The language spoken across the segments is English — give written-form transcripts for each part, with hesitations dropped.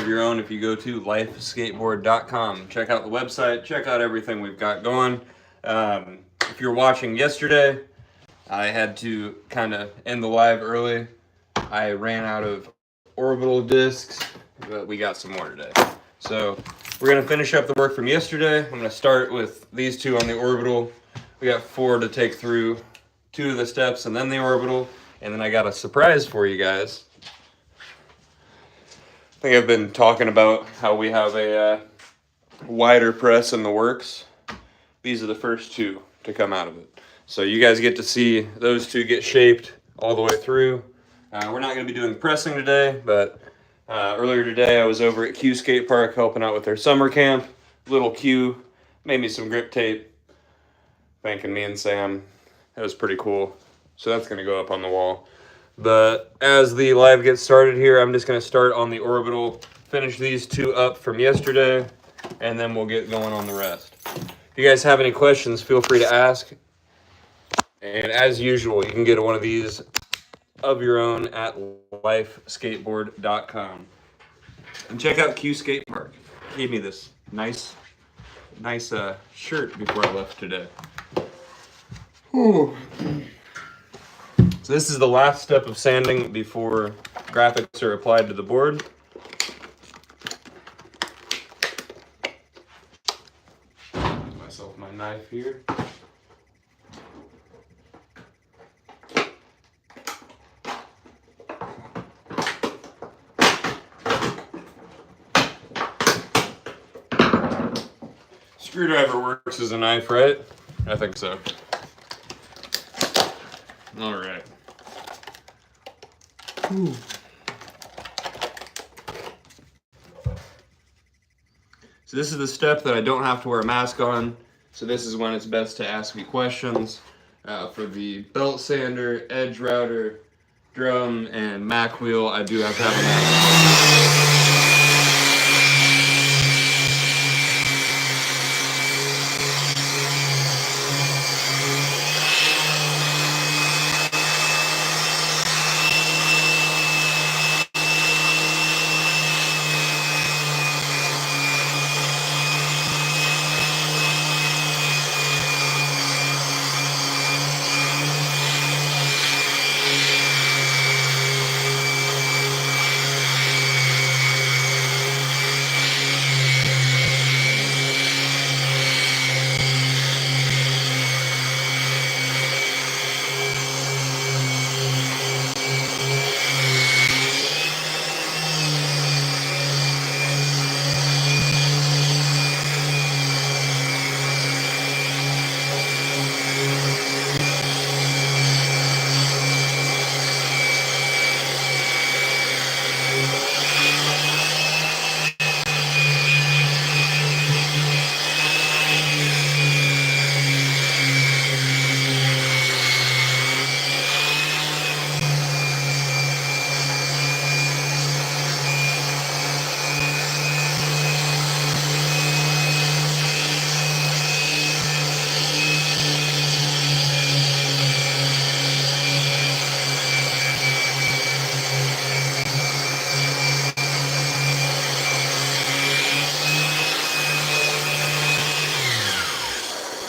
of your own if you go to lifeskateboard.com. Check out the website, check out everything we've got going. If you're watching yesterday, I had to kind of end the live early. I ran out of orbital discs, but we got some more today. So we're going to finish up the work from yesterday. I'm going to start with these two on the orbital. We got 4 to take through 2 of the steps and then the orbital. And then I got a surprise for you guys. I think I've been talking about how we have a wider press in the works. These are the first 2 to come out of it. So you guys get to see those 2 get shaped all the way through. We're not going to be doing pressing today, but earlier today I was over at Skatepark helping out with their summer camp. Little Q made me some grip tape, thanking me and Sam. It was pretty cool. So that's going to go up on the wall. But as the live gets started here, I'm just going to start on the orbital, finish these 2 up from yesterday, and then we'll get going on the rest. If you guys have any questions, feel free to ask. And as usual, you can get one of these of your own at lifeskateboard.com. And check out Skatepark. He gave me this nice shirt before I left today. Whew. So this is the last step of sanding before graphics are applied to the board. Give myself my knife here. Screwdriver works as a knife, right? I think so. All right. Ooh. So this is the step that I don't have to wear a mask on. So this is when it's best to ask me questions. For the belt sander, edge router, drum, and Mac wheel, I do have to have a mask on.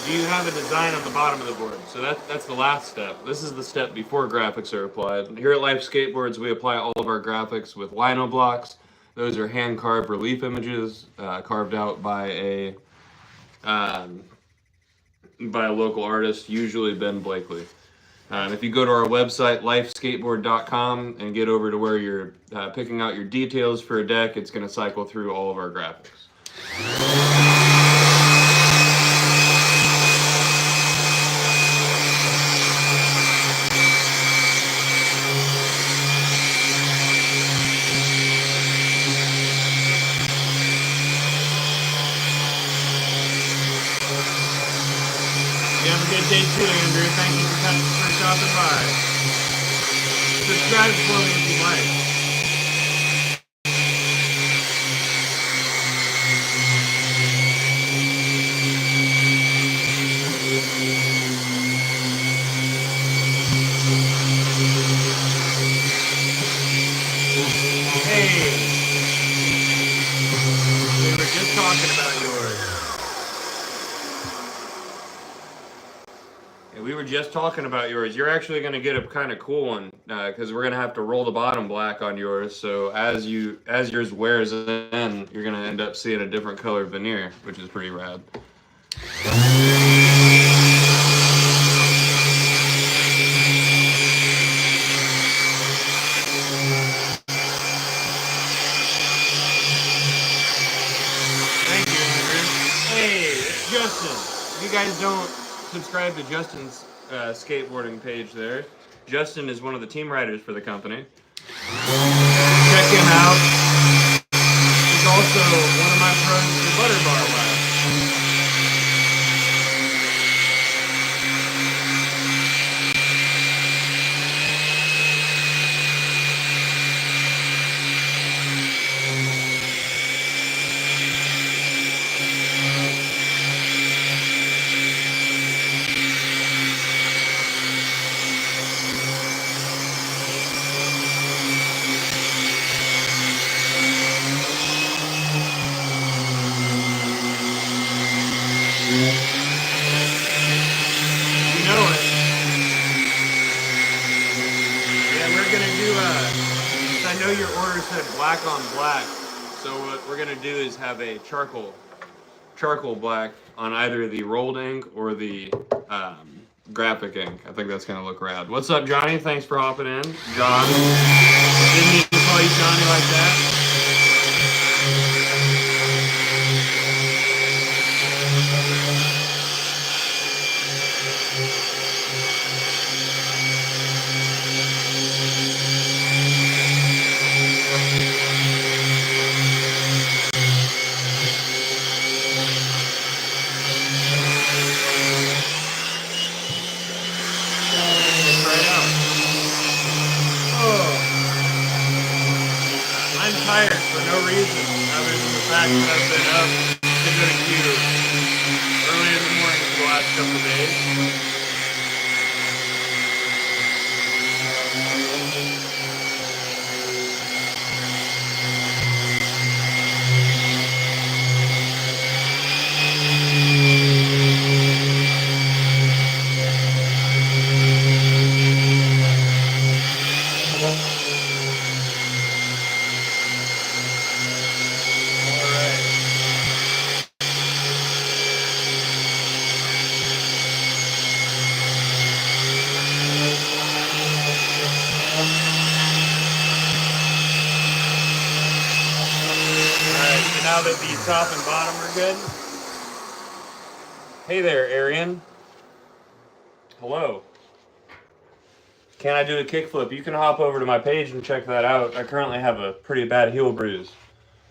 You have a design on the bottom of the board, so that's the last step. This is the step before graphics are applied. Here at Life Skateboards, we apply all of our graphics with lino blocks. Those are hand-carved relief images carved out by a local artist, usually Ben Blakely. If you go to our website, lifeskateboard.com, and get over to where you're picking out your details for a deck, it's going to cycle through all of our graphics. You have a good day too, Andrew. Thank you for stopping by. Subscribe for me if you like. Hey. talking about yours. Yeah, we were just talking about yours. You're actually going to get a kind of cool one because we're going to have to roll the bottom black on yours. So as yours wears in, you're going to end up seeing a different color veneer, which is pretty rad. Thank you, Andrew. Hey, it's Justin. If you guys don't subscribe to Justin's skateboarding page there, Justin is one of the team riders for the company. Check him out. He's also one of my friends for Butter Bar Lab. You know it. Yeah, we're gonna do I know your order said black on black, so what we're gonna do is have a charcoal black on either the rolled ink or the graphic ink. I think that's gonna look rad. What's up, Johnny? Thanks for hopping in. John. Didn't need to call you Johnny like that. I'm tired for no reason other than the fact that I've been up to go to queue early in the morning for the last couple of days. Now that the top and bottom are good. Hey there, Arian. Hello. Can I do a kickflip? You can hop over to my page and check that out. I currently have a pretty bad heel bruise,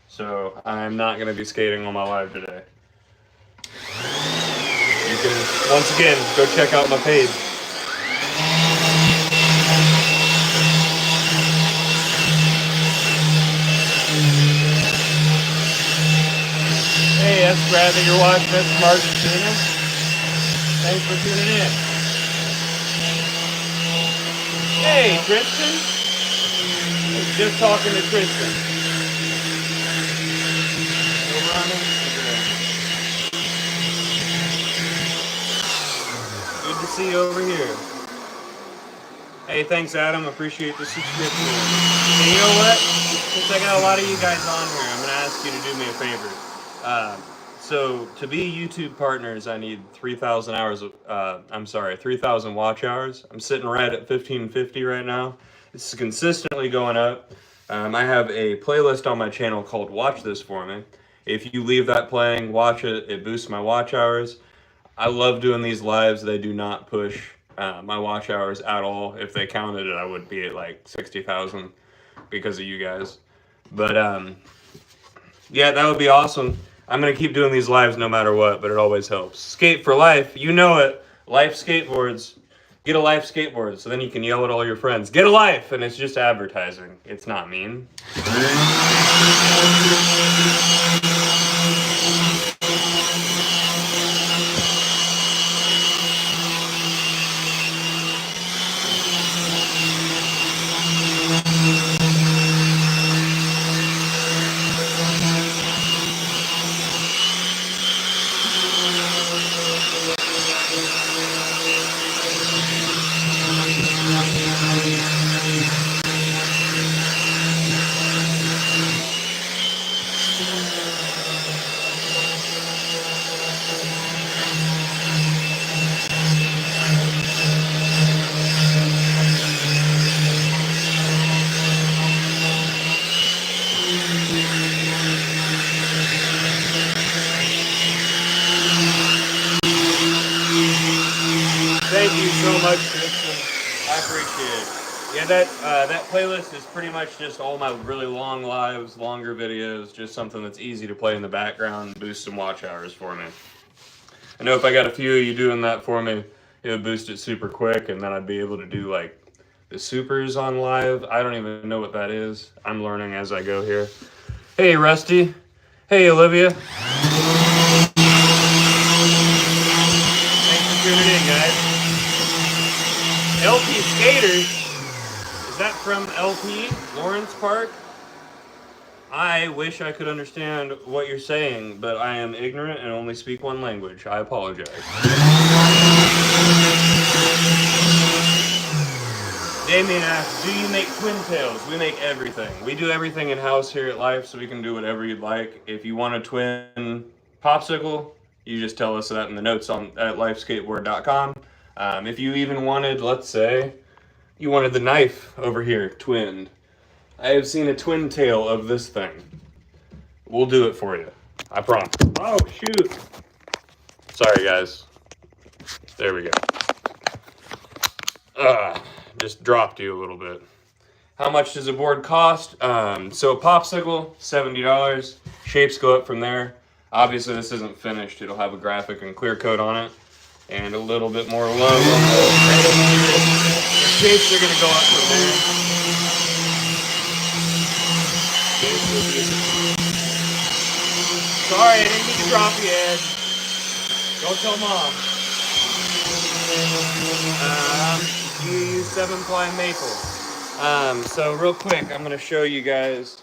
so I'm not going to be skating on my live today. You can, once again, go check out my page. Hey, that's glad that you're watching us from Argentina. Thanks for tuning in. Hey, Tristan. I was just talking to Tristan. Over on Instagram. Good to see you over here. Hey, thanks, Adam. Appreciate the subscription. Hey, you know what? Since I got a lot of you guys on here, I'm going to ask you to do me a favor. So to be YouTube partners, I need 3,000 hours of, 3,000 watch hours. I'm sitting right at 1,550 right now. This is consistently going up. I have a playlist on my channel called Watch This For Me. If you leave that playing, watch it. It boosts my watch hours. I love doing these lives. They do not push my watch hours at all. If they counted it, I would be at like 60,000 because of you guys. But yeah, that would be awesome. I'm going to keep doing these lives no matter what, but it always helps. Skate for life. You know it. Life Skateboards. Get a Life Skateboard, so then you can yell at all your friends. Get a life! And it's just advertising. It's not mean. much, Tristan. I appreciate it. Yeah, that playlist is pretty much just all my really long lives, longer videos, just something that's easy to play in the background, boost some watch hours for me. I know if I got a few of you doing that for me, it would boost it super quick, and then I'd be able to do like the supers on live. I don't even know what that is. I'm learning as I go here. Hey, Rusty. Hey, Olivia. Thanks for tuning in, guys. LP Skaters. Is that from LP? Lawrence Park? I wish I could understand what you're saying, but I am ignorant and only speak one language. I apologize. Damien asks, do you make twin tails? We make everything. We do everything in-house here at Life, so we can do whatever you'd like. If you want a twin popsicle, you just tell us that in the notes at lifeskateboard.com. If you even wanted, let's say, you wanted the knife over here twinned. I have seen a twin tail of this thing. We'll do it for you. I promise. Oh, shoot. Sorry, guys. There we go. Just dropped you a little bit. How much does a board cost? So a popsicle, $70. Shapes go up from there. Obviously, this isn't finished. It'll have a graphic and clear coat on it. And a little bit more logo. The shapes are going to go up from there. Sorry, I didn't mean to drop you, Ed. Don't tell Mom. You use 7-ply maple. So real quick, I'm going to show you guys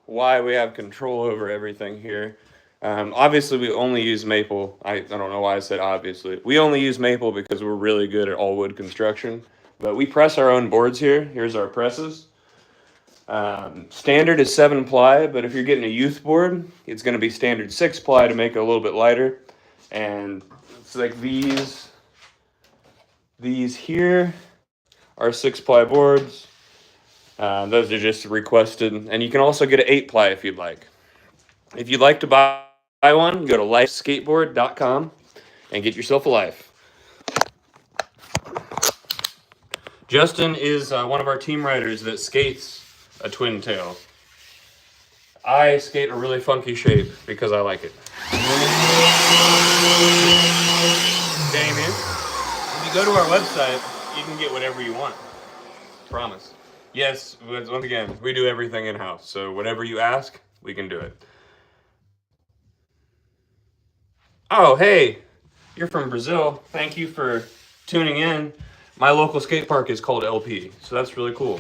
why we have control over everything here. Obviously, we only use maple. I don't know why I said obviously. We only use maple because we're really good at all wood construction. But we press our own boards here. Here's our presses. Standard is 7-ply, but if you're getting a youth board, it's going to be standard 6-ply to make it a little bit lighter. And it's like these here are 6-ply boards. Those are just requested. And you can also get an 8-ply if you'd like. If you'd like to buy one, go to lifeskateboard.com and get yourself a Life. Justin is one of our team riders that skates a twin tail. I skate a really funky shape because I like it. Damien, if you go to our website, you can get whatever you want. Promise. Yes, once again, we do everything in-house, so whatever you ask, we can do it. Oh, hey, you're from Brazil. Thank you for tuning in. My local skate park is called LP, so that's really cool.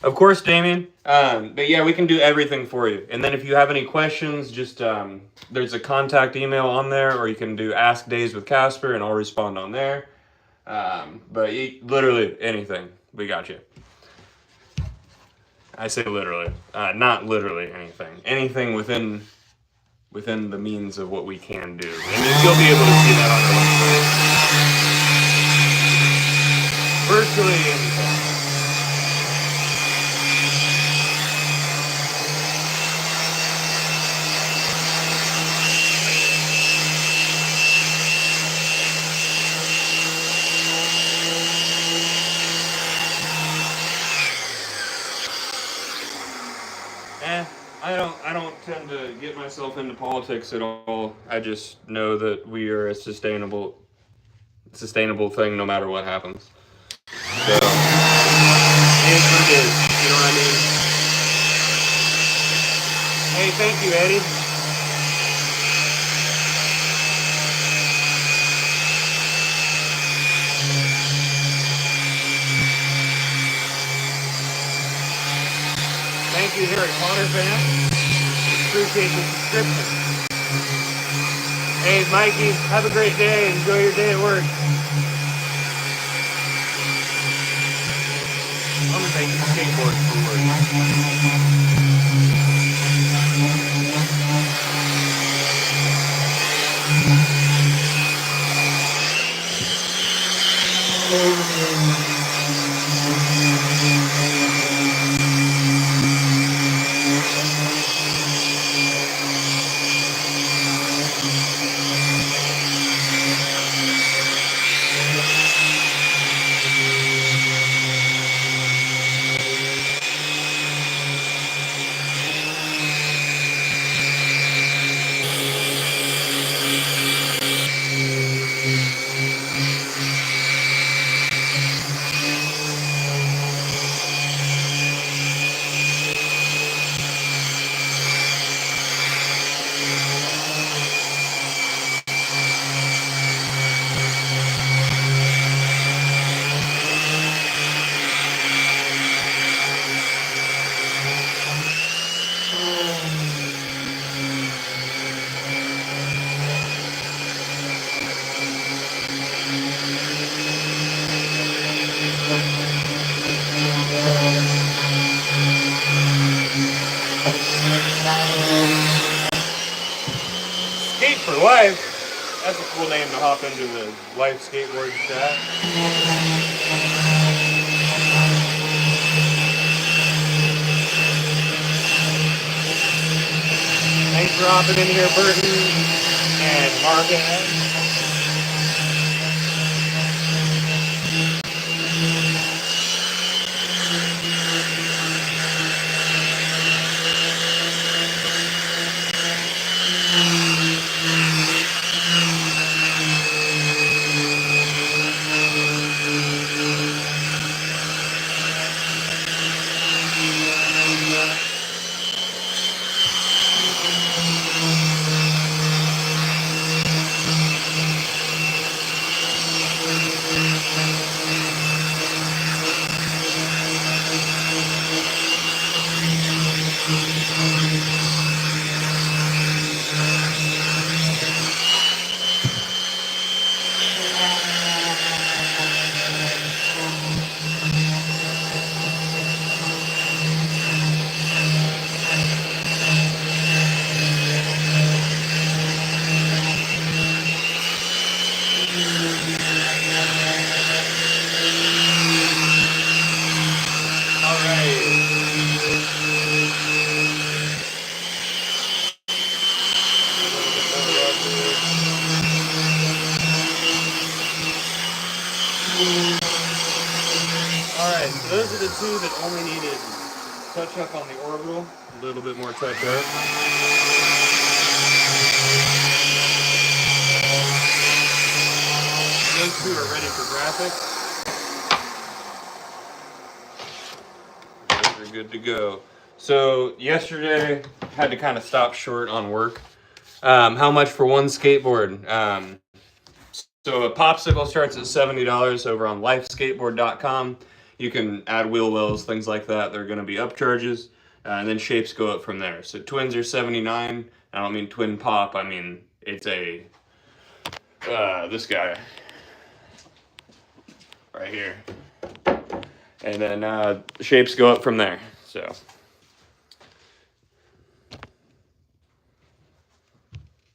Of course, Damien. But yeah, we can do everything for you. And then if you have any questions, just there's a contact email on there, or you can do Ask Days with Casper, and I'll respond on there. But literally anything, we got you. I say literally, not literally anything. Anything within the means of what we can do. And you'll be able to see that on our website. Virtually anything. I don't tend to get myself into politics at all. I just know that we are a sustainable thing no matter what happens. So, it's what it is, you know what I mean? Hey, thank you, Eddie. Thank you, Harry Potter fan. Appreciate the subscription. Hey, Mikey, have a great day. Enjoy your day at work. I'm gonna make a skateboard for Skate for Life. That's a cool name to hop into the Life Skateboard chat. Thanks for hopping in here, Burton and Marvin. Alright, so those are the two that only needed touch up on the orbital. A little bit more touch up. Those two are ready for graphics. Those are good to go. So yesterday, had to kind of stop short on work. How much for one skateboard? So a popsicle starts at $70 over on lifeskateboard.com. You can add wheel wells, things like that. They're going to be upcharges, and then shapes go up from there. So twins are $79. I don't mean twin pop. I mean it's a this guy right here, and then shapes go up from there. So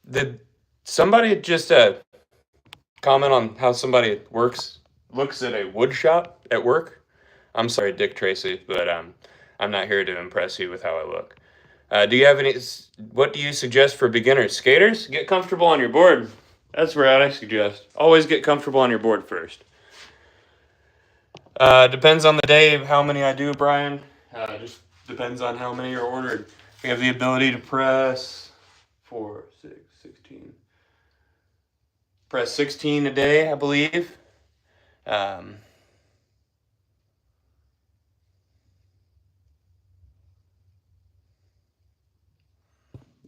did somebody just comment on how somebody looks at a wood shop at work? I'm sorry, Dick Tracy, but I'm not here to impress you with how I look. Do you have any? What do you suggest for beginners? Skaters, get comfortable on your board. That's what I suggest. Always get comfortable on your board first. Depends on the day how many I do, Brian. Just depends on how many are ordered. We have the ability to press 4, 6, 16. Press 16 a day, I believe.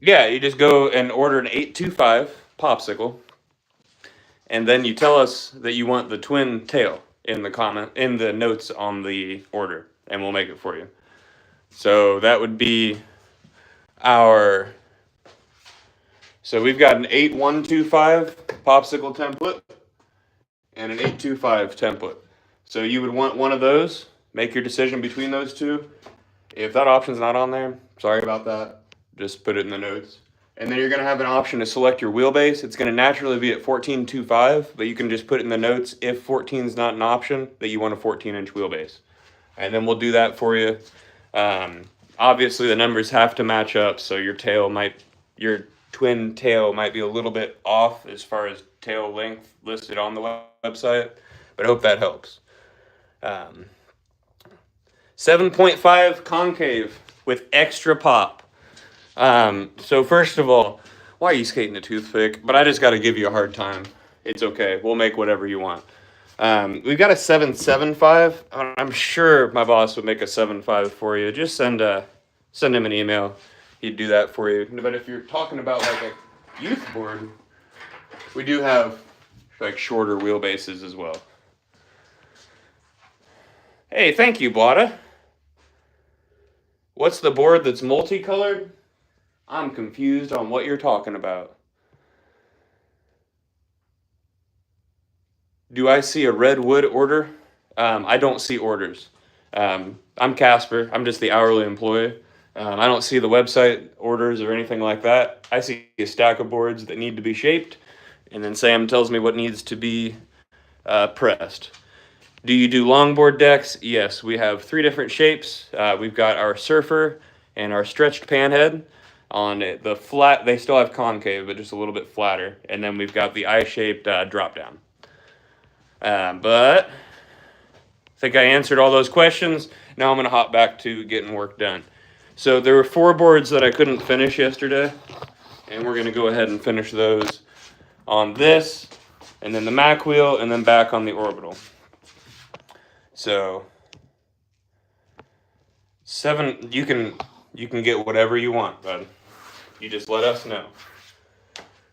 Yeah, you just go and order an 825 popsicle, and then you tell us that you want the twin tail in the notes on the order, and we'll make it for you. So that would be our. So we've got an 8125 popsicle template and an 825 template. So you would want one of those. Make your decision between those two. If that option's not on there, sorry about that. Just put it in the notes. And then you're going to have an option to select your wheelbase. It's going to naturally be at 14.25, but you can just put it in the notes if 14 is not an option, that you want a 14-inch wheelbase. And then we'll do that for you. Obviously, the numbers have to match up, so your twin tail might be a little bit off as far as tail length listed on the website, but I hope that helps. 7.5 concave with extra pop. So first of all, why are you skating a toothpick? But I just got to give you a hard time. It's okay. We'll make whatever you want. We've got a 7.75. I'm sure my boss would make a 7.5 for you. Just send him an email. He'd do that for you. But if you're talking about like a youth board, we do have like shorter wheelbases as well. Hey, thank you, Blada. What's the board that's multicolored? I'm confused on what you're talking about. Do I see a red wood order? I don't see orders. I'm Casper. I'm just the hourly employee. I don't see the website orders or anything like that. I see a stack of boards that need to be shaped, and then Sam tells me what needs to be pressed. Do you do longboard decks? Yes, we have 3 different shapes. We've got our surfer and our stretched panhead. On the flat, they still have concave, but just a little bit flatter. And then we've got the I-shaped drop down. But I think I answered all those questions. Now I'm going to hop back to getting work done. So there were 4 boards that I couldn't finish yesterday, and we're going to go ahead and finish those on this, and then the Mac wheel, and then back on the orbital. So 7, you can get whatever you want, bud. You just let us know.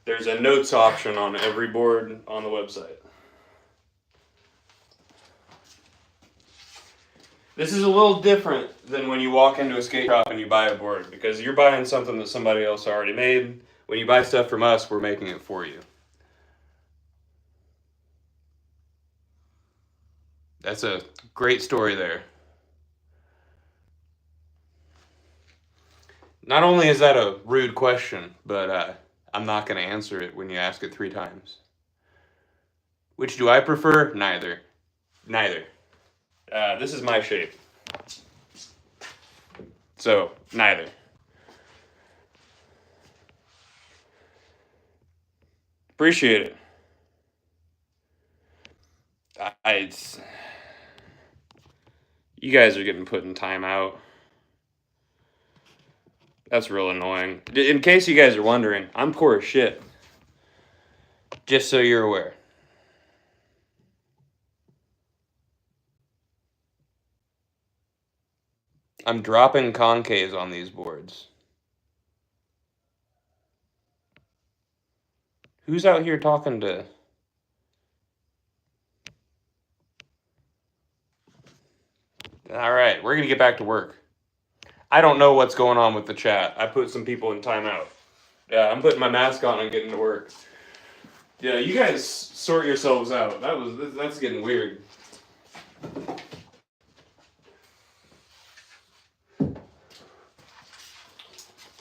There's a notes option on every board on the website. This is a little different than when you walk into a skate shop and you buy a board, because you're buying something that somebody else already made. When you buy stuff from us, we're making it for you. That's a great story there. Not only is that a rude question, but I'm not going to answer it when you ask it 3 times. Which do I prefer? Neither. Neither. This is my shape. So, neither. Appreciate it. You guys are getting put in timeout. That's real annoying. In case you guys are wondering, I'm poor as shit. Just so you're aware. I'm dropping concaves on these boards. Who's out here talking to... Alright, we're going to get back to work. I don't know what's going on with the chat. I put some people in timeout. Yeah, I'm putting my mask on and getting to work. Yeah, you guys sort yourselves out. That's getting weird.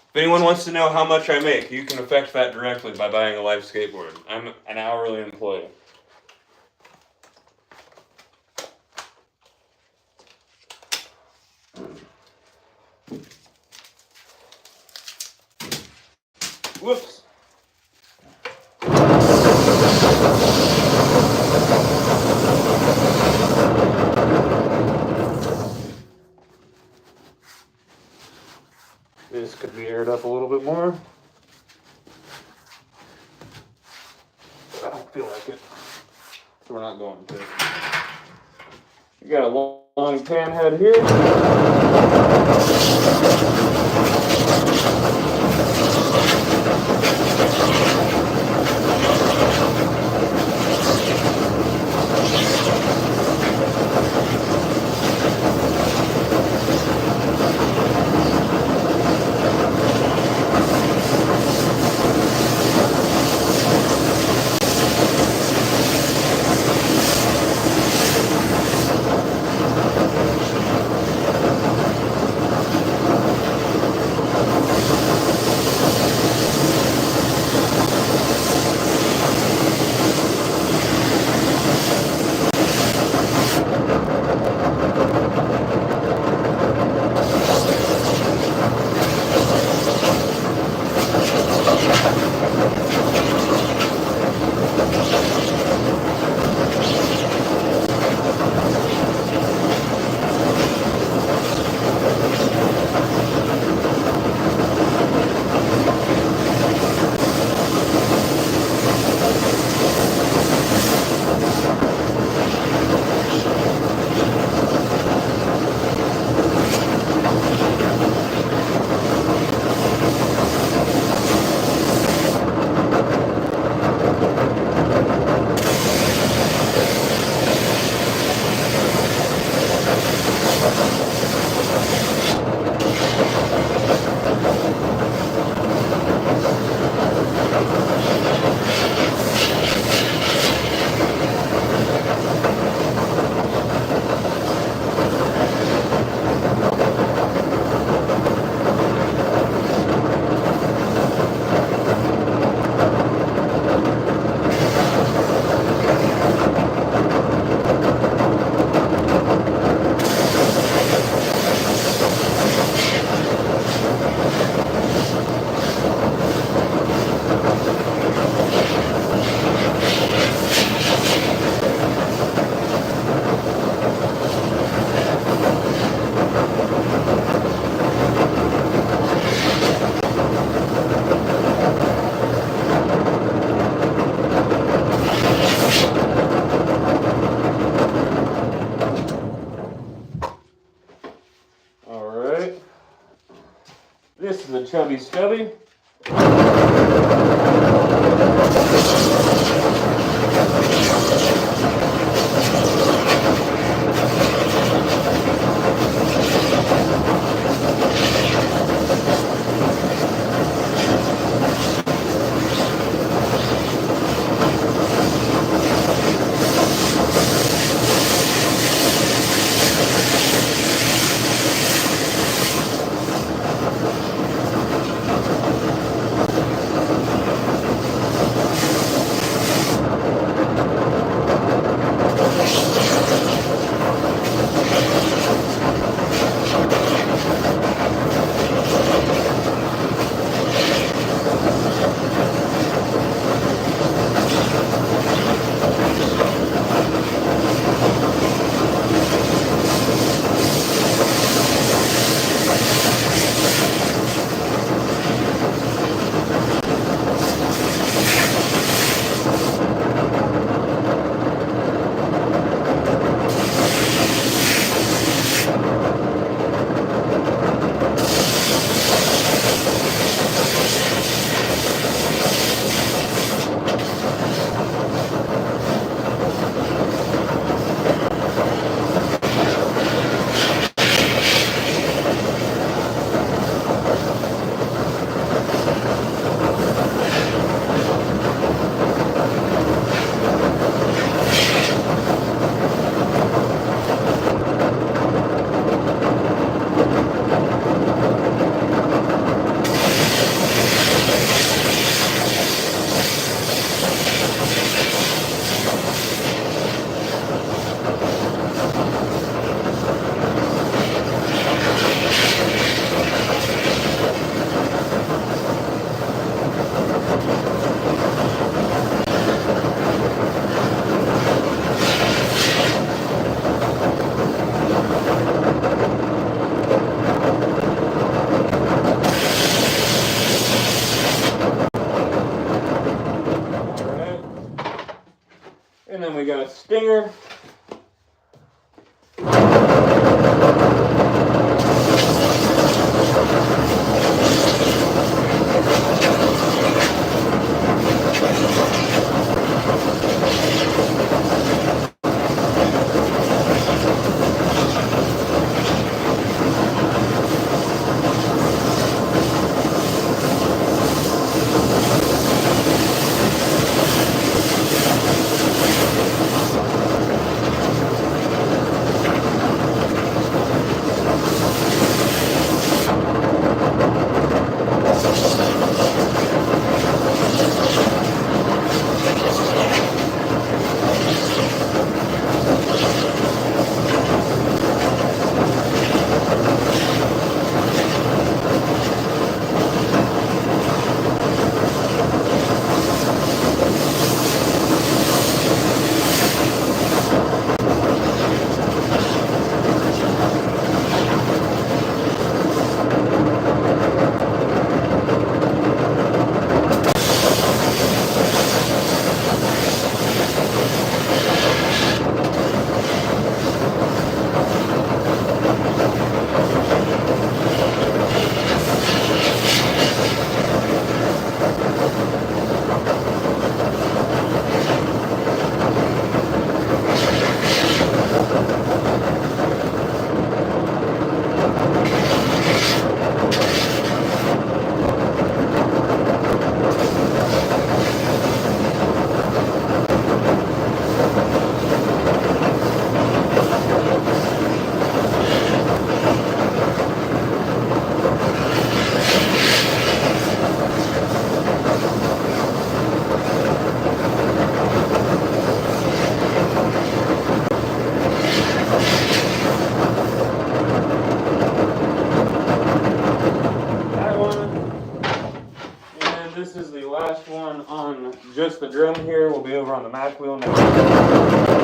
If anyone wants to know how much I make, you can affect that directly by buying a Life Skateboard. I'm an hourly employee. Whoops. This could be aired up a little bit more. I don't feel like it. So we're not going to. You got a long pan head here. This is a Chubby Stubby. And then we got a stinger. This is the last one on just the drum here. We'll be over on the Mac wheel next.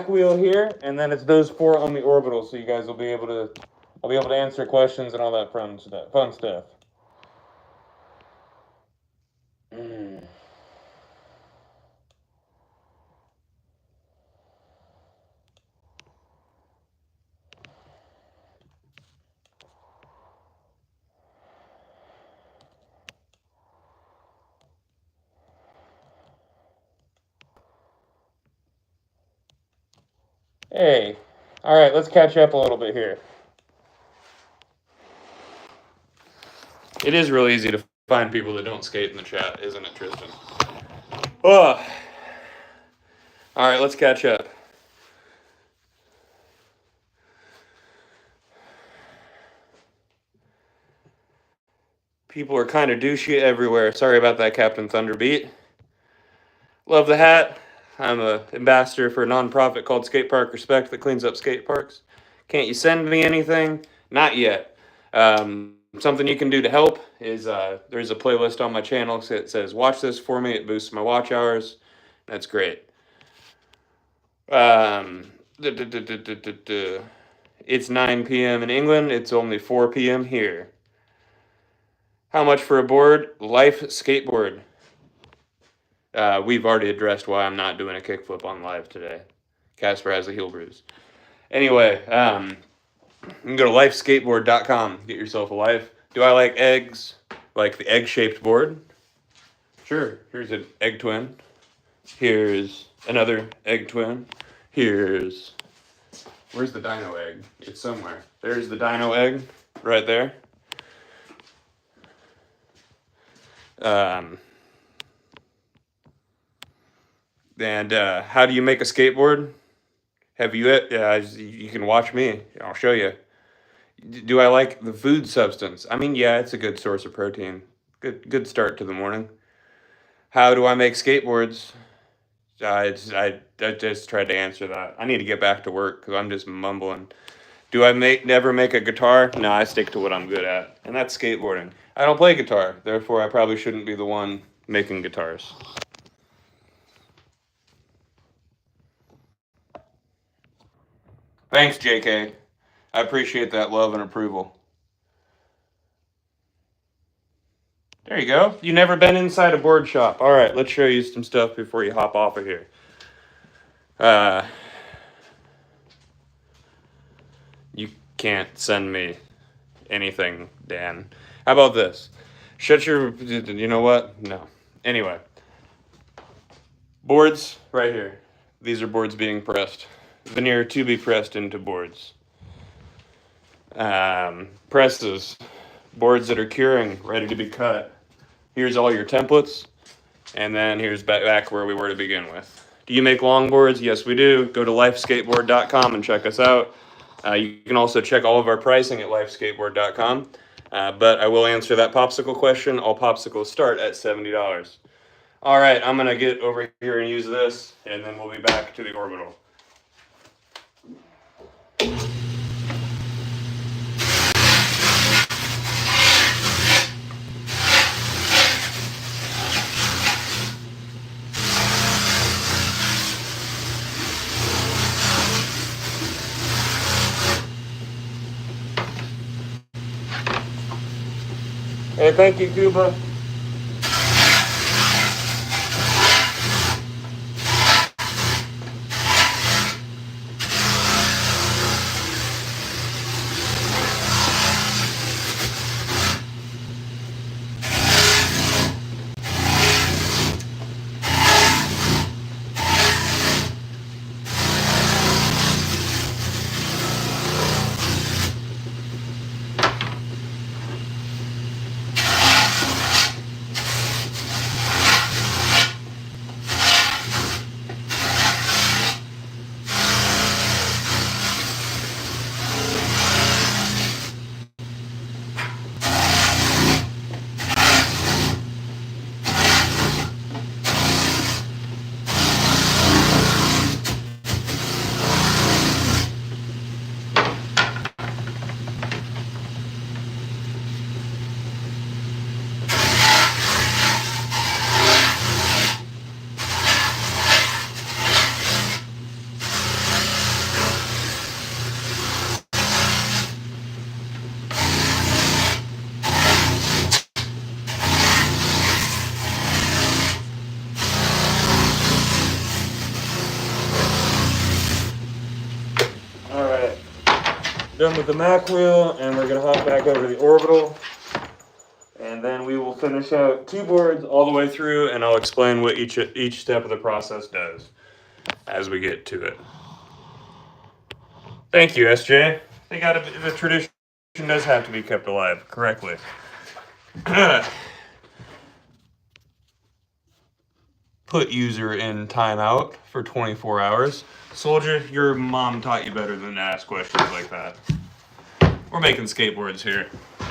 Wheel here, and then it's those 4 on the orbital, so you guys will be able to, I'll be able to answer questions and all that fun stuff. Hey, all right, let's catch up a little bit here. It is real easy to find people that don't skate in the chat, isn't it, Tristan? Oh. All right, let's catch up. People are kind of douchey everywhere. Sorry about that, Captain Thunderbeat. Love the hat. I'm an ambassador for a nonprofit called Skatepark Respect that cleans up skate parks. Can't you send me anything? Not yet. Something you can do to help is there's a playlist on my channel that says watch this for me. It boosts my watch hours. That's great. It's 9 p.m. in England. It's only 4 p.m. here. How much for a board? Life Skateboard. We've already addressed why I'm not doing a kickflip on live today. Casper has a heel bruise. Anyway, you can go to lifeskateboard.com. Get yourself a life. Do I like eggs? Like the egg-shaped board? Sure. Here's an egg twin. Here's another egg twin. Where's the dino egg? It's somewhere. There's the dino egg right there. And how do you make a skateboard? Have you? You can watch me. I'll show you. Do I like the food substance? I mean, yeah, it's a good source of protein. Good start to the morning. How do I make skateboards? I just tried to answer that. I need to get back to work because I'm just mumbling. Do I never make a guitar? No, I stick to what I'm good at, and that's skateboarding. I don't play guitar, therefore I probably shouldn't be the one making guitars. Thanks, JK. I appreciate that love and approval. There you go. You never been inside a board shop. All right, let's show you some stuff before you hop off of here. You can't send me anything, Dan. How about this? Shut your... You know what? No. Anyway. Boards, right here. These are boards being pressed. Veneer to be pressed into boards. Presses. Boards that are curing, ready to be cut. Here's all your templates. And then here's back where we were to begin with. Do you make longboards? Yes, we do. Go to lifeskateboard.com and check us out. You can also check all of our pricing at lifeskateboard.com. But I will answer that popsicle question. All popsicles start at $70. All right, I'm going to get over here and use this, and then we'll be back to the orbital. Hey, thank you, Cuba. done with the Mac wheel, and we're gonna hop back over the orbital. And then we will finish out 2 boards all the way through, and I'll explain what each step of the process does as we get to it. Thank you, SJ. The tradition does have to be kept alive correctly. Put user in timeout for 24 hours. Soldier, your mom taught you better than to ask questions like that. We're making skateboards here. I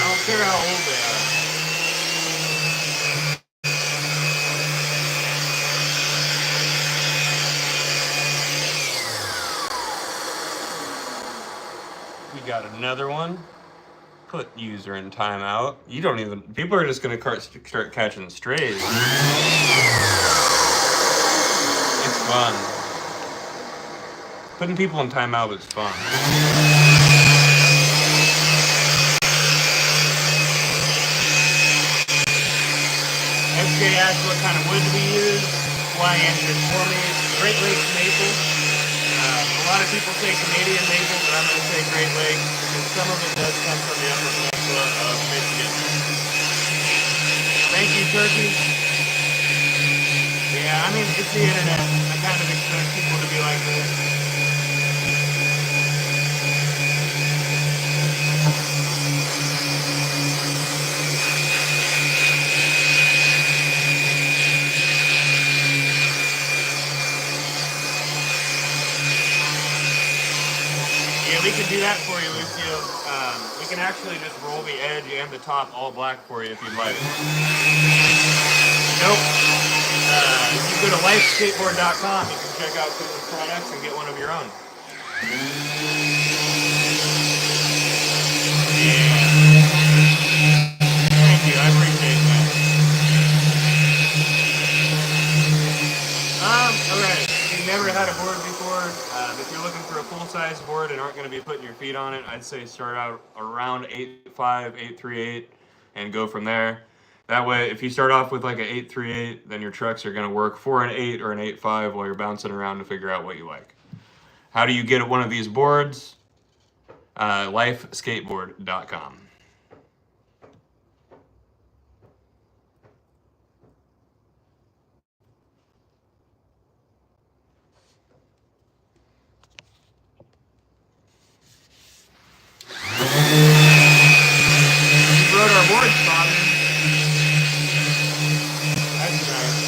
don't care how old they are. We got another one. Put user in timeout. You don't even. People are just gonna start catching strays. It's fun. Putting people in timeout is fun. SJ asked what kind of wood we use. Why I answered for me. Great Lakes maple. A lot of people say Canadian maple, but I'm going to say Great Lakes because some of it does come from the upper peninsula of Michigan. Thank you, Turkey. Yeah, I mean, it's the internet. I kind of expect people to be like this. We can do that for you, Lucio. We can actually just roll the edge and the top all black for you if you'd like. Nope. If you go to lifeskateboard.com, you can check out some of the products and get one of your own. Yeah. Thank you. I appreciate that. Okay. If you've never had a board before, if you're looking for a full-size board and aren't going to be putting your feet on it, I'd say start out around 8.5, 8.38, and go from there. That way, if you start off with like an 8.38, then your trucks are going to work for an 8 or an 8.5 while you're bouncing around to figure out what you like. How do you get one of these boards? Lifeskateboard.com. You wrote our boards, Father. That's nice.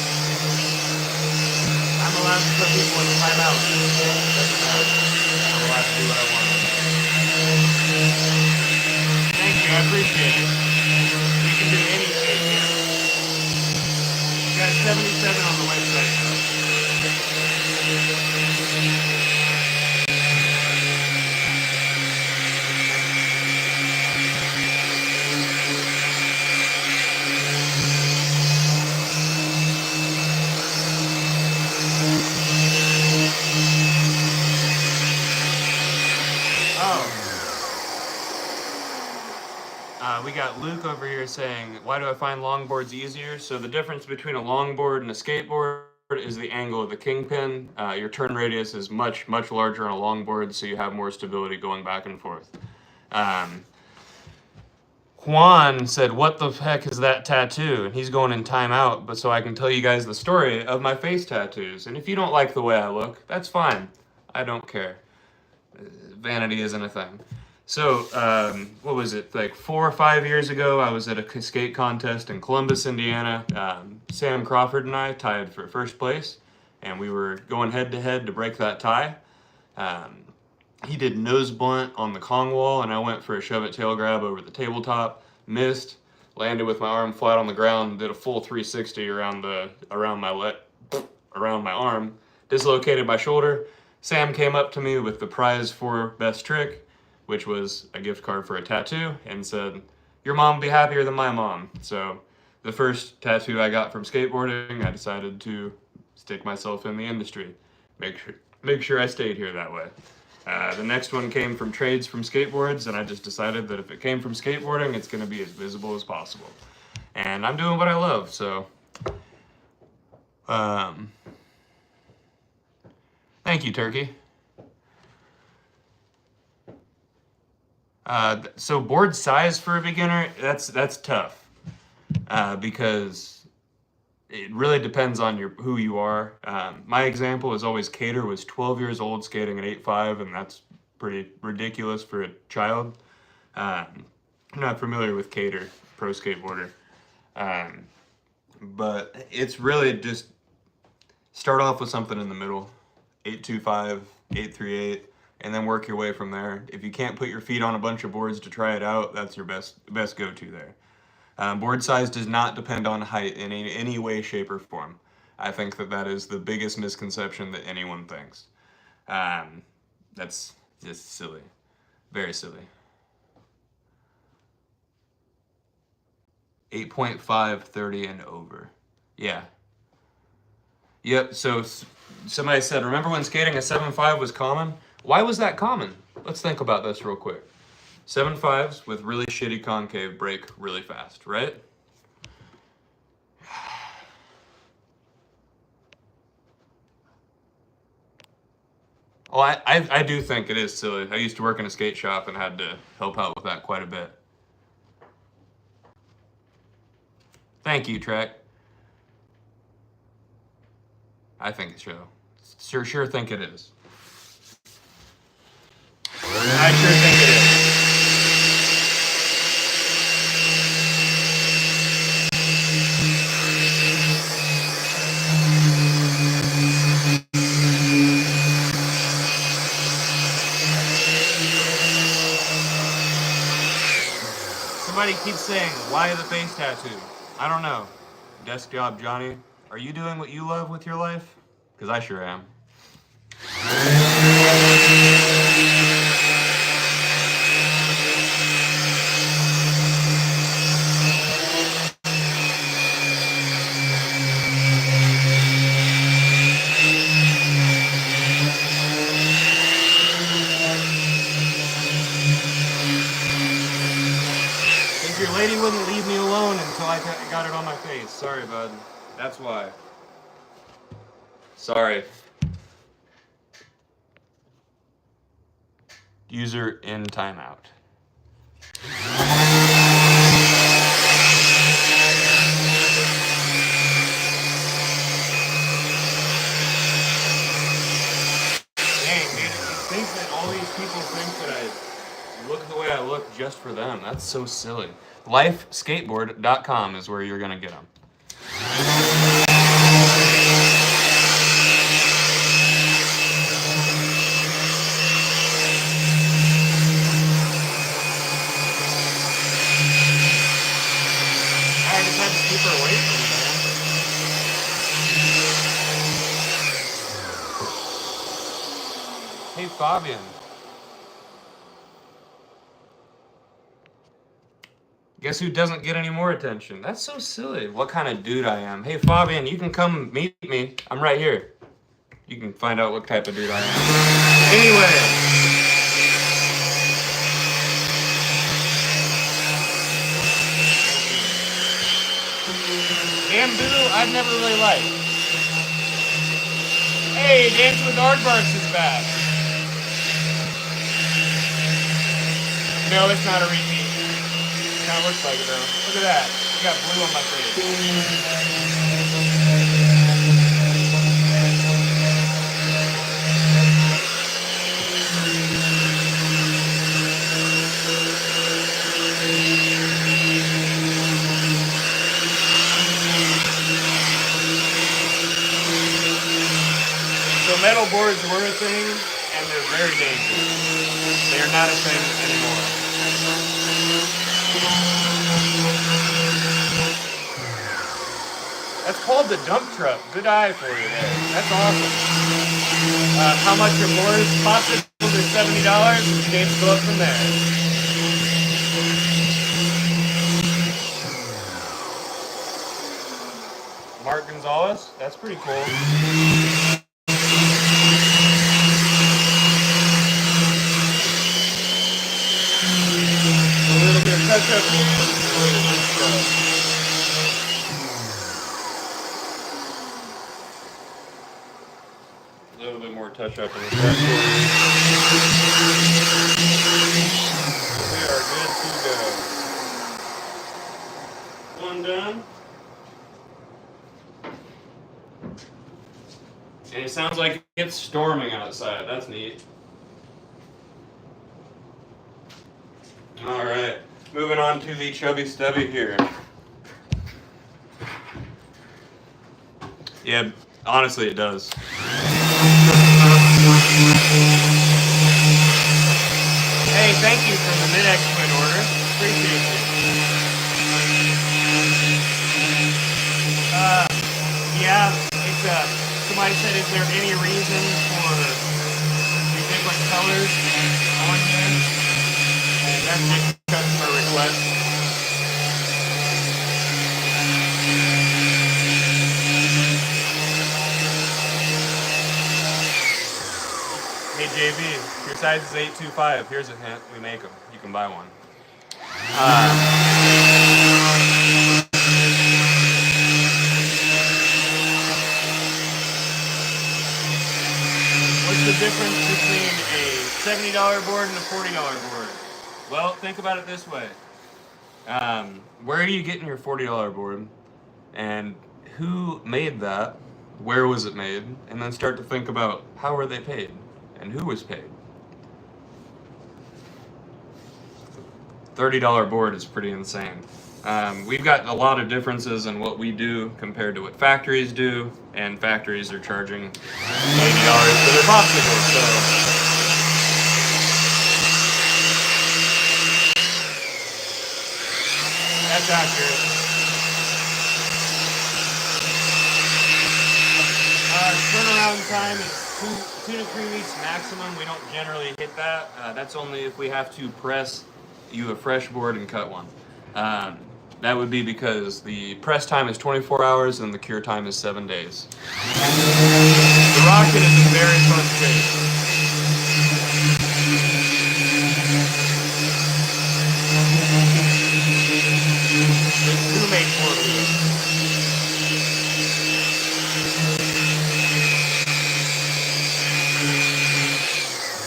I'm allowed to put people in timeout. Doesn't matter. I'm allowed to do what I want. Thank you, I appreciate it. We can do any shape here. We got 77 on the website. We got Luke over here saying, why do I find longboards easier? So the difference between a longboard and a skateboard is the angle of the kingpin. Your turn radius is much, much larger on a longboard, so you have more stability going back and forth. Juan said, what the heck is that tattoo? And he's going in timeout, but so I can tell you guys the story of my face tattoos. And if you don't like the way I look, that's fine. I don't care. Vanity isn't a thing. So, what was it, like 4 or 5 years ago, I was at a skate contest in Columbus, Indiana. Sam Crawford and I tied for first place, and we were going head-to-head to break that tie. He did nose blunt on the Kong wall, and I went for a shove-it tail grab over the tabletop, missed, landed with my arm flat on the ground, did a full 360 around my arm, dislocated my shoulder. Sam came up to me with the prize for best trick, which was a gift card for a tattoo, and said, your mom will be happier than my mom. So the first tattoo I got from skateboarding, I decided to stick myself in the industry. Make sure I stayed here that way. The next one came from trades from skateboards, and I just decided that if it came from skateboarding, it's going to be as visible as possible. And I'm doing what I love, so thank you, Turkey. So board size for a beginner, that's tough because it really depends on who you are. My example is always Cater was 12 years old skating at 8.5, and that's pretty ridiculous for a child. I'm not familiar with Cater, pro skateboarder. But it's really just start off with something in the middle, 8.25, 8.38, and then work your way from there. If you can't put your feet on a bunch of boards to try it out, that's your best go-to there. Board size does not depend on height in any way, shape, or form. I think that is the biggest misconception that anyone thinks. That's just silly. Very silly. 8.5, 30, and over. Yeah. Yep, so somebody said, remember when skating a 7.5 was common? Why was that common? Let's think about this real quick. 7.5s with really shitty concave break really fast, right? Oh, I do think it is silly. I used to work in a skate shop and had to help out with that quite a bit. Thank you, Trek. I think it's so. Sure think it is. I sure think it is. Somebody keeps saying, why the face tattoo? I don't know. Desk job, Johnny. Are you doing what you love with your life? Because I sure am. Your lady wouldn't leave me alone until I got it on my face. Sorry, bud. That's why. Sorry. User in timeout. Dang, dude. You think that all these people think that I look the way I look just for them? That's so silly. LifeSkateboard.com is where you're gonna get them. I just had to keep her away from me, man. Hey, Fabian. Guess who doesn't get any more attention? That's so silly. What kind of dude I am. Hey, Fabian, you can come meet me. I'm right here. You can find out what type of dude I am. Anyway. Bamboo, I've never really liked. Hey, Dance with Aardvarks is back. No, it's not a repeat. Kind of looks like it though. Look at that. I got blue on my face. So metal boards were a thing, and they're very dangerous. They are not a thing anymore. That's called the dump truck. Good eye for you there. That's awesome. How much are boards? Popsicles are $70. Games go up from there. Mark Gonzalez. That's pretty cool. touch-up here. A little bit more touch-up in the front corner. We are good to go. One done. And it sounds like it's storming outside. That's neat. All right, moving on to the chubby stubby here. Yeah, honestly, it does. Hey, thank you for the mid-exploit order. Appreciate it. Yeah, it's somebody said, is there any reason for the different colors on here? And that's just customer request. Hey JV, your size is 825. Here's a hint, we make them. You can buy one. What's the difference between a $70 board and a $40 board? Well, think about it this way. Where are you getting your $40 board? And who made that? Where was it made? And then start to think about how were they paid? And who was paid? $30 board is pretty insane. We've got a lot of differences in what we do compared to what factories do, and factories are charging $80 for their popsicles. So that's accurate. Turnaround time is 2 to 3 weeks maximum. We don't generally hit that. That's only if we have to press you a fresh board and cut one. That would be because the press time is 24 hours and the cure time is 7 days. The Rocket is a very fun skate. Who made 4 of these?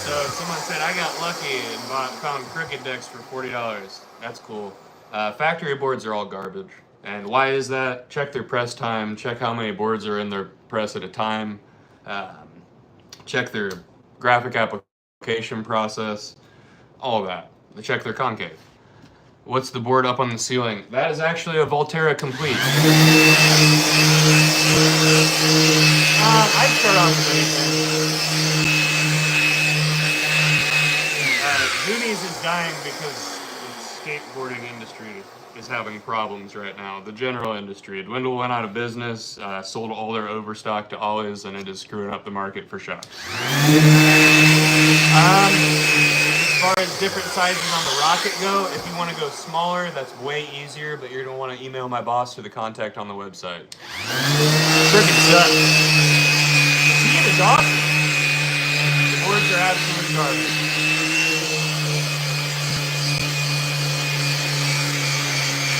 So someone said, I got lucky and found crooked decks for $40. That's cool. Factory boards are all garbage. And why is that? Check their press time, check how many boards are in their press at a time, check their graphic application process, all of that. Check their concave. What's the board up on the ceiling? That is actually a Volterra Complete. I'd start off with anything. Goonies is dying because skateboarding industry is having problems right now. The general industry. Dwindle went out of business, sold all their overstock to Ollie's, and it is screwing up the market for shops. As far as different sizes on the Rocket go, if you want to go smaller, that's way easier, but you're going to want to email my boss to the contact on the website. Freaking sucks. The team is awesome. The boards are absolute garbage.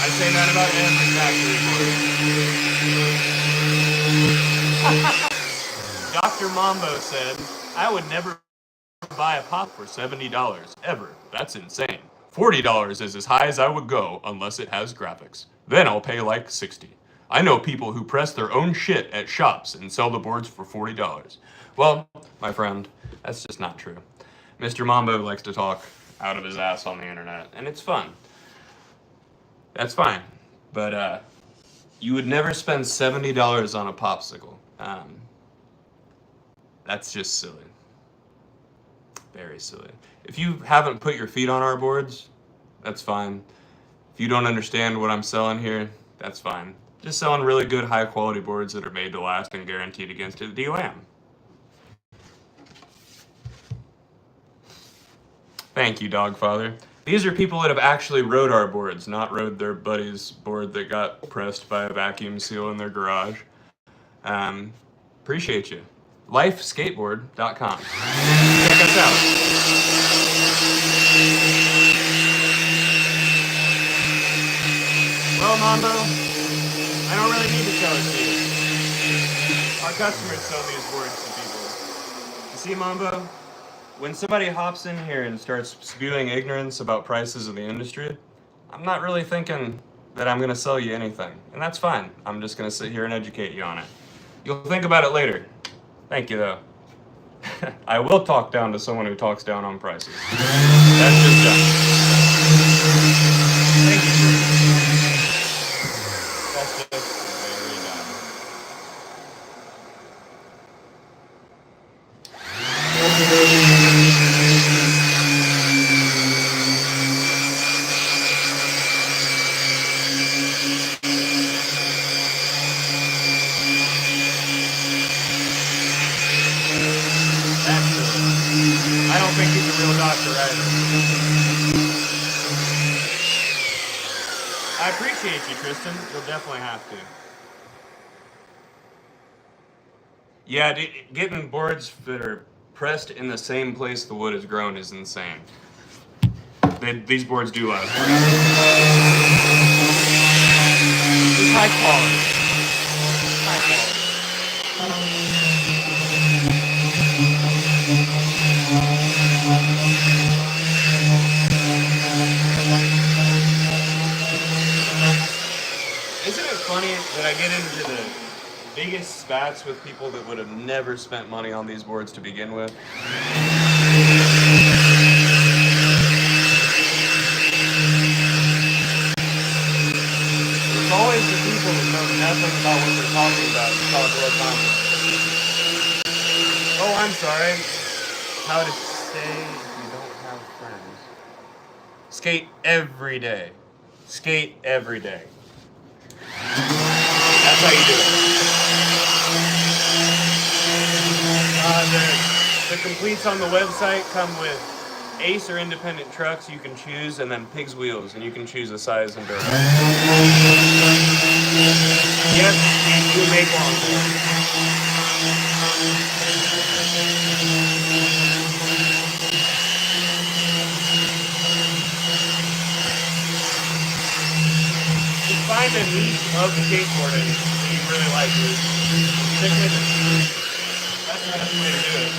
I say that about every factory board. Dr. Mambo said, I would never buy a pop for $70, ever. That's insane. $40 is as high as I would go unless it has graphics. Then I'll pay like $60. I know people who press their own shit at shops and sell the boards for $40. Well, my friend, that's just not true. Mr. Mambo likes to talk out of his ass on the internet, and it's fun. That's fine, but you would never spend $70 on a popsicle. That's just silly. Very silly. If you haven't put your feet on our boards, that's fine. If you don't understand what I'm selling here, that's fine. Just selling really good, high-quality boards that are made to last and guaranteed against a DOM. Thank you, Dogfather. These are people that have actually rode our boards, not rode their buddy's board that got pressed by a vacuum seal in their garage. Appreciate you. LifeSkateboard.com. Check us out. Well, Mambo, I don't really need to tell it to you. Our customers sell these boards to people. You see, Mambo, when somebody hops in here and starts spewing ignorance about prices of the industry, I'm not really thinking that I'm going to sell you anything. And that's fine. I'm just going to sit here and educate you on it. You'll think about it later. Thank you, though. I will talk down to someone who talks down on prices. That's just done. Thank you, sir. That's just very done. I don't think he's a real doctor either. I appreciate you, Tristan. You'll definitely have to. Yeah, getting boards that are pressed in the same place the wood is grown is insane. These boards do last. It's high quality. High quality. Isn't it funny that I get into the biggest spats with people that would have never spent money on these boards to begin with? It's always the people that know nothing about what they're talking about that cause real conflict. Oh, I'm sorry. How to stay if you don't have friends. Skate every day. Skate every day. That's how you do it. The completes on the website come with Ace or independent trucks you can choose, and then Pig's wheels, and you can choose the size and durability. Yes, we do make longboards. Find a niche of skateboarding that you really like. Stick with it. That's the best way to do it.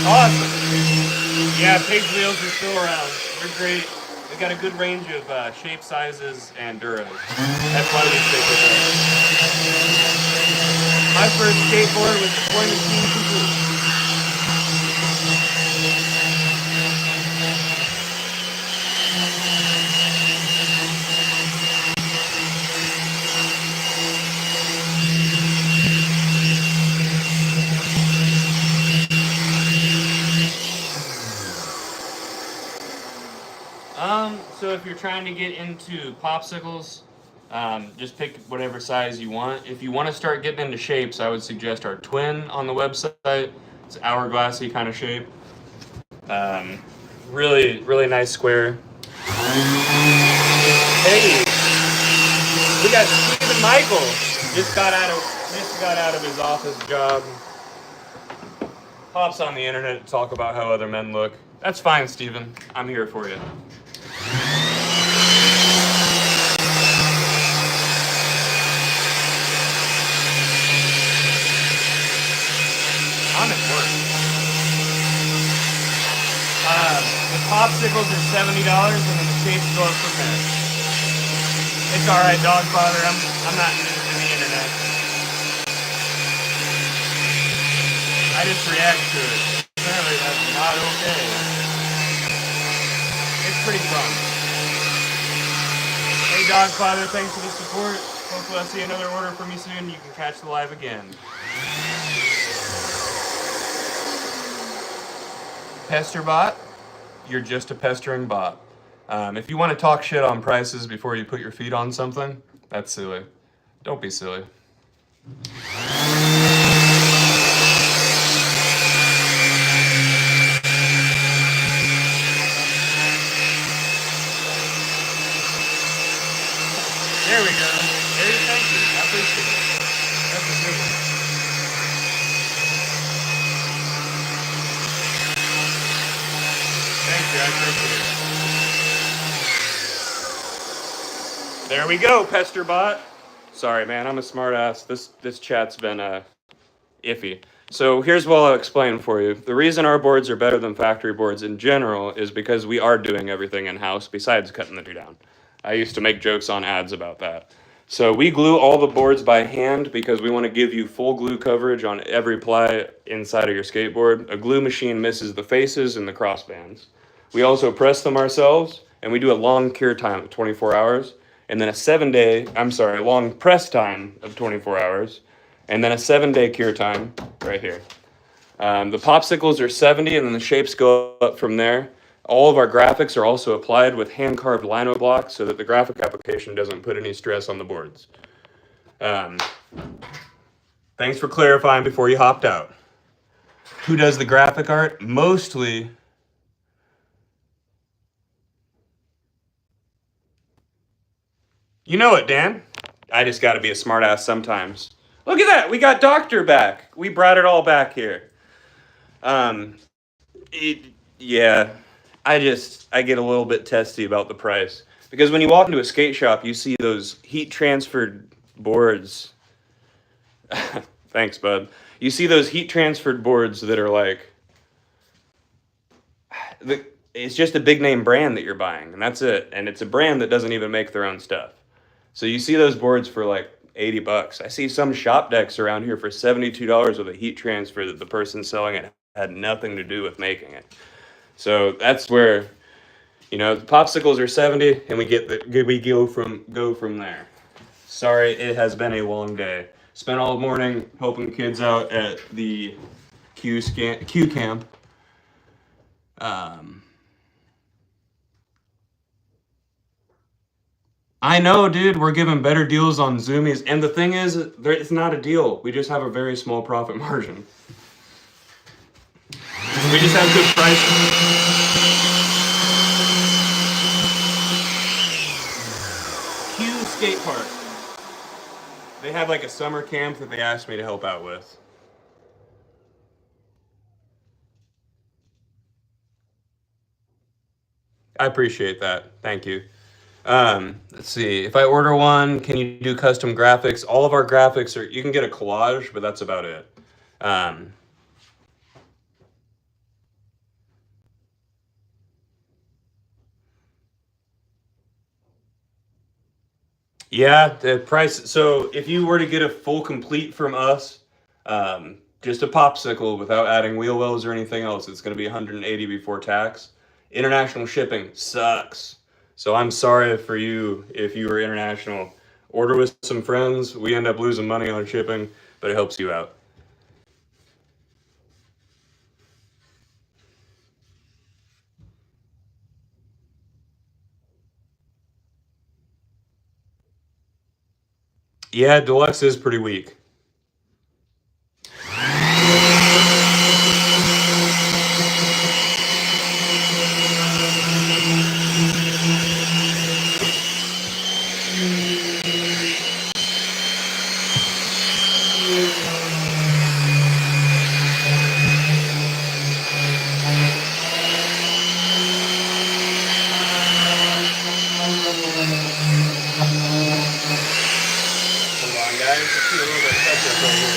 Awesome. Yeah, Pig's wheels are still around. They're great. They've got a good range of shape, sizes, and duros. That's why we stick with them. My first skateboard was deployment team complete. So if you're trying to get into popsicles, just pick whatever size you want. If you want to start getting into shapes, I would suggest our twin on the website. It's hourglassy kind of shape. Really, really nice square. Hey, we got Stephen Michael. Just got out of his office job. Pops on the internet to talk about how other men look. That's fine, Stephen. I'm here for you. I'm at work. The popsicles are $70, and then the shapes go up from there. It's all right, dog father. I'm not new to the internet. I just react to it. Apparently, that's not okay. It's pretty fun. Hey, dog father. Thanks for the support. Hopefully, I'll see another order from you soon. You can catch the live again. Pesterbot, you're just a pestering bot. If you want to talk shit on prices before you put your feet on something, that's silly. Don't be silly. There we go. There, thank you. I appreciate it. That's a good one. Thank you. I appreciate it. There we go, Pesterbot. Sorry, man. I'm a smartass. This chat's been iffy. So here's what I'll explain for you. The reason our boards are better than factory boards in general is because we are doing everything in-house besides cutting the do down. I used to make jokes on ads about that. So we glue all the boards by hand because we want to give you full glue coverage on every ply inside of your skateboard. A glue machine misses the faces and the crossbands. We also press them ourselves, and we do a long cure time of 24 hours, and then a long press time of 24 hours, and then a 7-day cure time right here. The popsicles are 70, and then the shapes go up from there. All of our graphics are also applied with hand-carved lino blocks so that the graphic application doesn't put any stress on the boards. Thanks for clarifying before you hopped out. Who does the graphic art? Mostly. You know it, Dan. I just got to be a smartass sometimes. Look at that. We got Doctor back. We brought it all back here. Yeah. I get a little bit testy about the price. Because when you walk into a skate shop, you see those heat transferred boards. Thanks, bud. You see those heat transferred boards that are like, it's just a big name brand that you're buying, and that's it. And it's a brand that doesn't even make their own stuff. So you see those boards for like $80. I see some shop decks around here for $72 with a heat transfer that the person selling it had nothing to do with making it. So that's where, the popsicles are 70, and we go from there. Sorry, it has been a long day. Spent all morning helping kids out at the Q camp. I know, dude. We're giving better deals on Zoomies, and the thing is, it's not a deal. We just have a very small profit margin. We just have good pricing. Q skate park. They have like a summer camp that they asked me to help out with. I appreciate that. Thank you. Let's see. If I order one, can you do custom graphics? All of our graphics you can get a collage, but that's about it. Yeah, the price. So if you were to get a full complete from us, just a popsicle without adding wheel wells or anything else, it's going to be 180 before tax. International shipping sucks. So I'm sorry for you if you were international. Order with some friends. We end up losing money on shipping, but it helps you out. Yeah, deluxe is pretty weak. Hold on, guys. Let's see a little bit of touch up right here.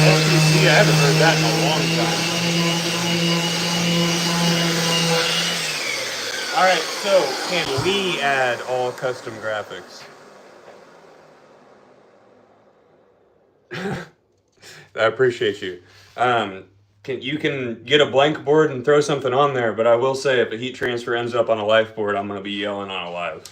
FTC, I haven't heard that in a long time. All right, so can we add all custom graphics? I appreciate you. You can get a blank board and throw something on there, but I will say if a heat transfer ends up on a life board, I'm going to be yelling on a live.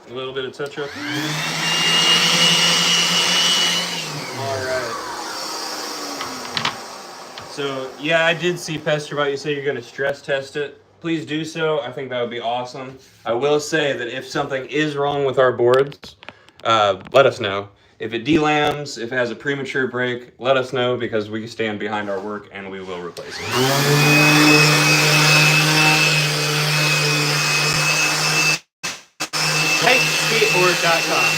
A little bit of touch up. All right. So, yeah, I did see Pesterbot. You say you're going to stress test it. Please do so. I think that would be awesome. I will say that if something is wrong with our boards, let us know. If it delams, if it has a premature break, let us know because we stand behind our work and we will replace it. Technicalities.com.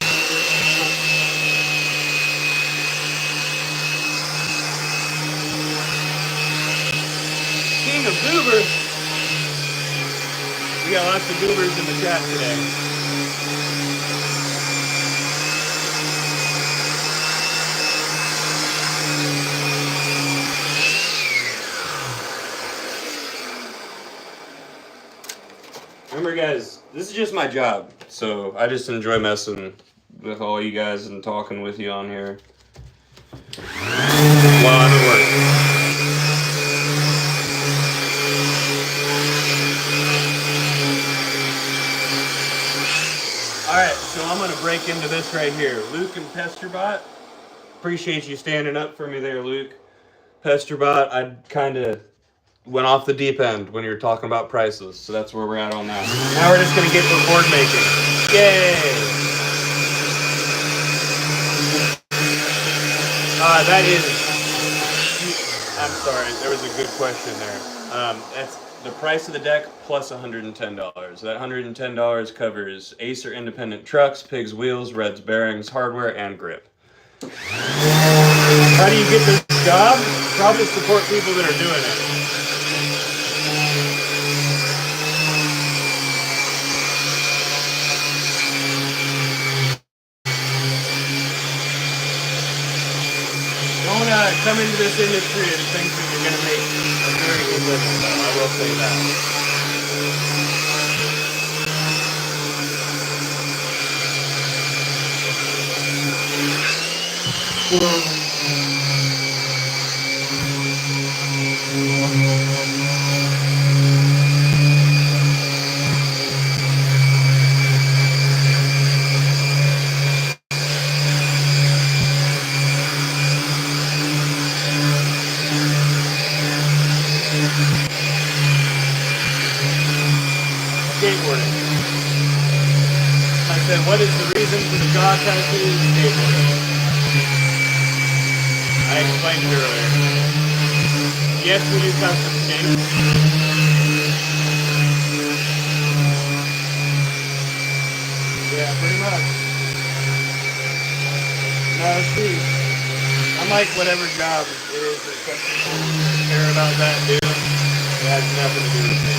King of goobers. We got lots of goobers in the chat today. Remember, guys, this is just my job, so I just enjoy messing with all you guys and talking with you on here while I'm at work. Alright, so I'm going to break into this right here. Luke and Pesterbot, appreciate you standing up for me there, Luke. Pesterbot, I kind of went off the deep end when you were talking about prices, so that's where we're at on that. Now we're just going to get to board making. Yay! That is... I'm sorry, there was a good question there. That's the price of the deck plus $110. That $110 covers Acer independent trucks, Pigs wheels, Reds bearings, hardware, and grip. How do you get this job? Probably support people that are doing it. Don't come into this industry and think that you're going to make a very good living, though. I will say that. Skateboarding. I said, what is the reason for the jaw tattoo? Skateboarding. I explained it earlier. Yes, we do custom skates. Yeah, pretty much. No, see, unlike whatever job it is that some people care about that do, it has nothing to do with me.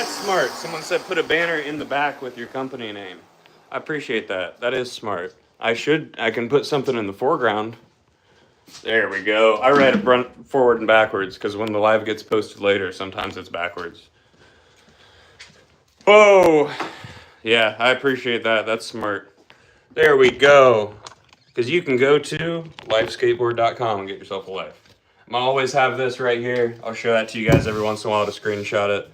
That's smart. Someone said put a banner in the back with your company name. I appreciate that. That is smart. I can put something in the foreground. There we go. I read it forward and backwards because when the live gets posted later, sometimes it's backwards. Whoa. Yeah, I appreciate that. That's smart. There we go. Because you can go to lifeskateboard.com and get yourself a life. I'm gonna always have this right here. I'll show that to you guys every once in a while to screenshot it.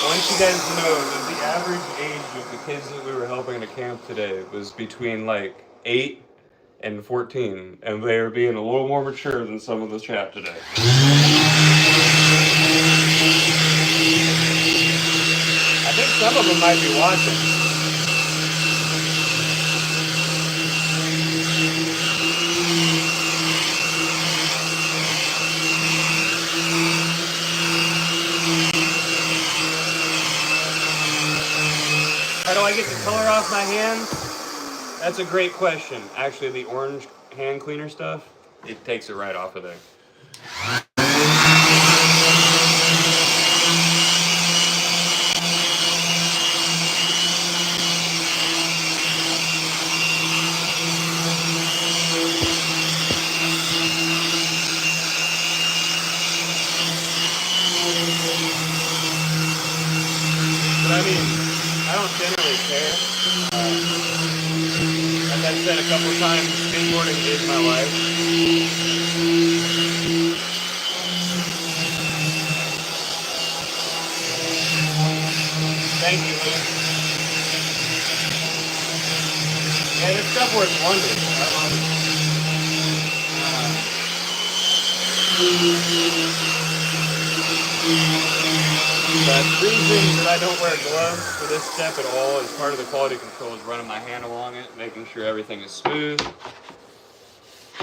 I want you guys to know that the average age of the kids that we were helping at camp today was between like 8 and 14, and they are being a little more mature than some of the chat today. I think some of them might be watching. How do I get the color off my hands? That's a great question. Actually, the orange hand cleaner stuff, it takes it right off of there. But I mean, I don't generally care. Like I've said a couple times, skateboarding is my life. Thank you, Luke. Yeah, this stuff works wonders. I love it. The reason that I don't wear gloves for this step at all as part of the quality control is running my hand along it, making sure everything is smooth.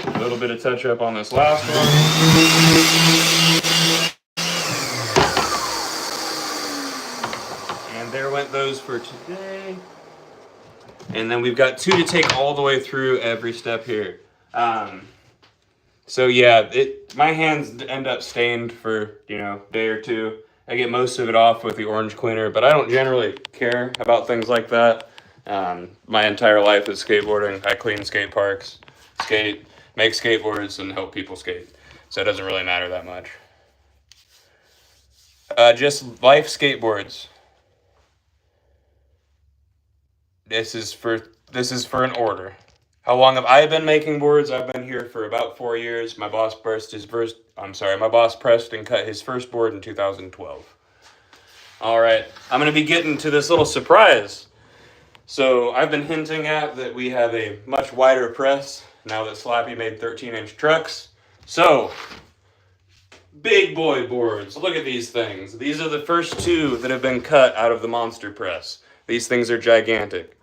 A little bit of touch up on this last one. And there went those for today. And then we've got 2 to take all the way through every step here. So yeah, my hands end up stained for, a day or 2. I get most of it off with the orange cleaner, but I don't generally care about things like that. My entire life is skateboarding. I clean skate parks, make skateboards, and help people skate. So it doesn't really matter that much. Just Life Skateboards. This is for an order. How long have I been making boards? I've been here for about 4 years. My boss pressed and cut his first board in 2012. All right, I'm gonna be getting to this little surprise. So I've been hinting at that we have a much wider press now that Slappy made 13-inch trucks. So, big boy boards. Look at these things. These are the first 2 that have been cut out of the monster press. These things are gigantic.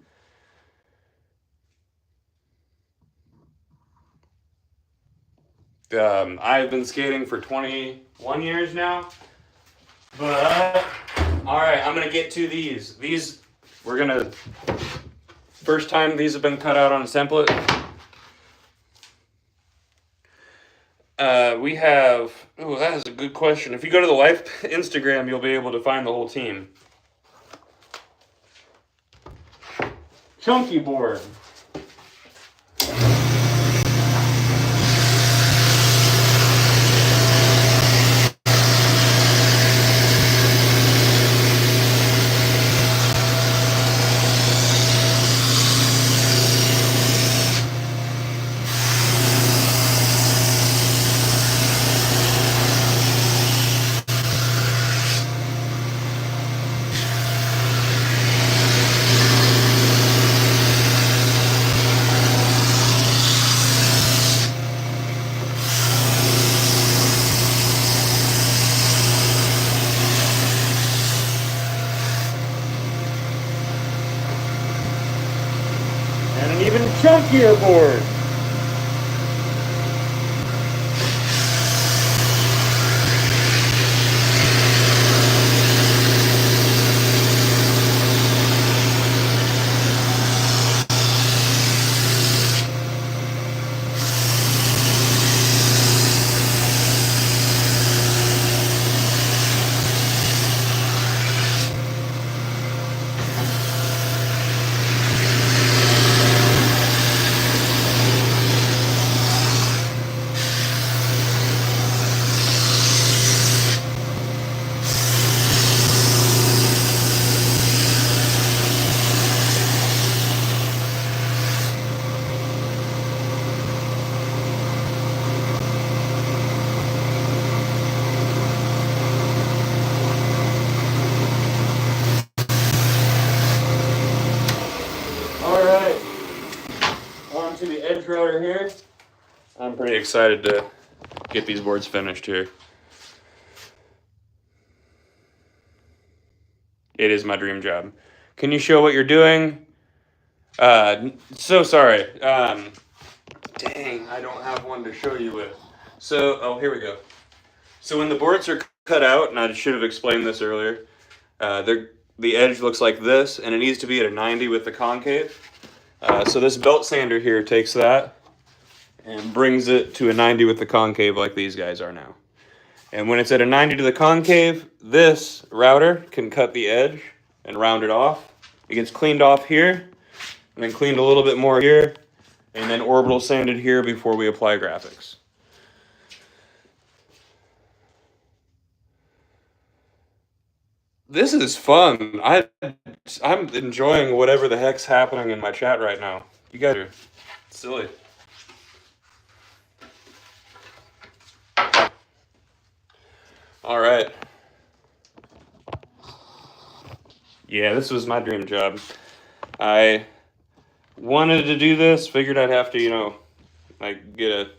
I've been skating for 21 years now, but all right, I'm gonna get to these. First time these have been cut out on a template. That is a good question. If you go to the Life Instagram, you'll be able to find the whole team. Chunky board. And an even chunkier board. bench router here. I'm pretty excited to get these boards finished here. It is my dream job. Can you show what you're doing? So sorry. Dang, I don't have one to show you with. So, oh, here we go. So when the boards are cut out, and I should have explained this earlier, the edge looks like this, and it needs to be at a 90 with the concave. So this belt sander here takes that and brings it to a 90 with the concave like these guys are now. And when it's at a 90 to the concave, this router can cut the edge and round it off. It gets cleaned off here, and then cleaned a little bit more here, and then orbital sanded here before we apply graphics. This is fun. I'm enjoying whatever the heck's happening in my chat right now. You guys are silly. All right. Yeah, this was my dream job. I wanted to do this, figured I'd have to, you know, like get a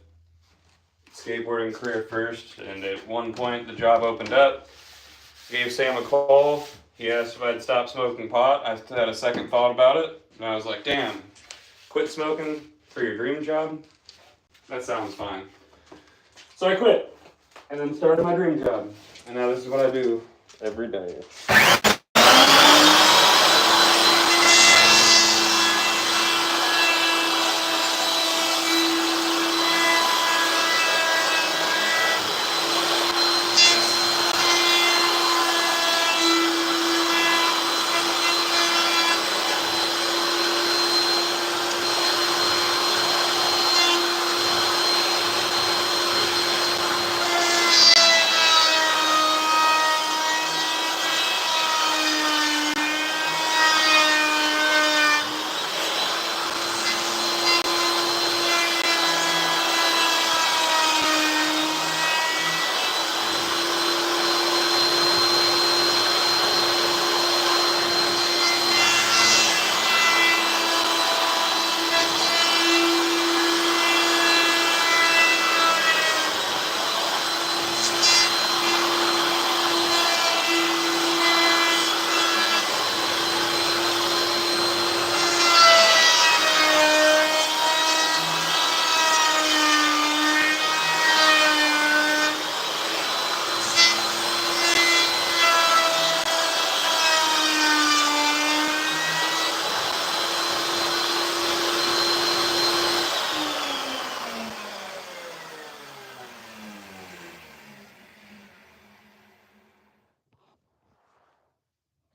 skateboarding career first, and at one point the job opened up. Gave Sam a call. He asked if I'd stop smoking pot. I had a second thought about it, and I was like, damn, quit smoking for your dream job? That sounds fine. So I quit, and then started my dream job. And now this is what I do every day.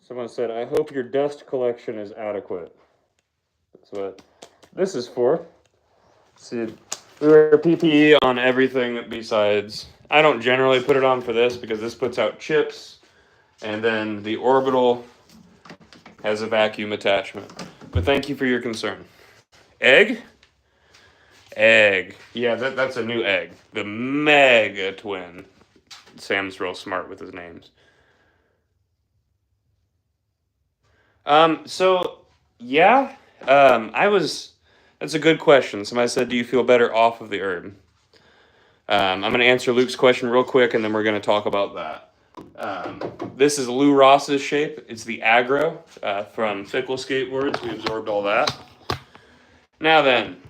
Someone said, I hope your dust collection is adequate. That's what this is for. See, we wear PPE on everything besides, I don't generally put it on for this because this puts out chips, and then the orbital has a vacuum attachment. But thank you for your concern. Egg? Egg. Yeah, that's a new egg. The Mega Twin. Sam's real smart with his names. That's a good question. Somebody said, do you feel better off of the herb? I'm going to answer Luke's question real quick, and then we're going to talk about that. This is Lou Ross's shape. It's the aggro from Fickle Skateboards. We absorbed all that. Now then,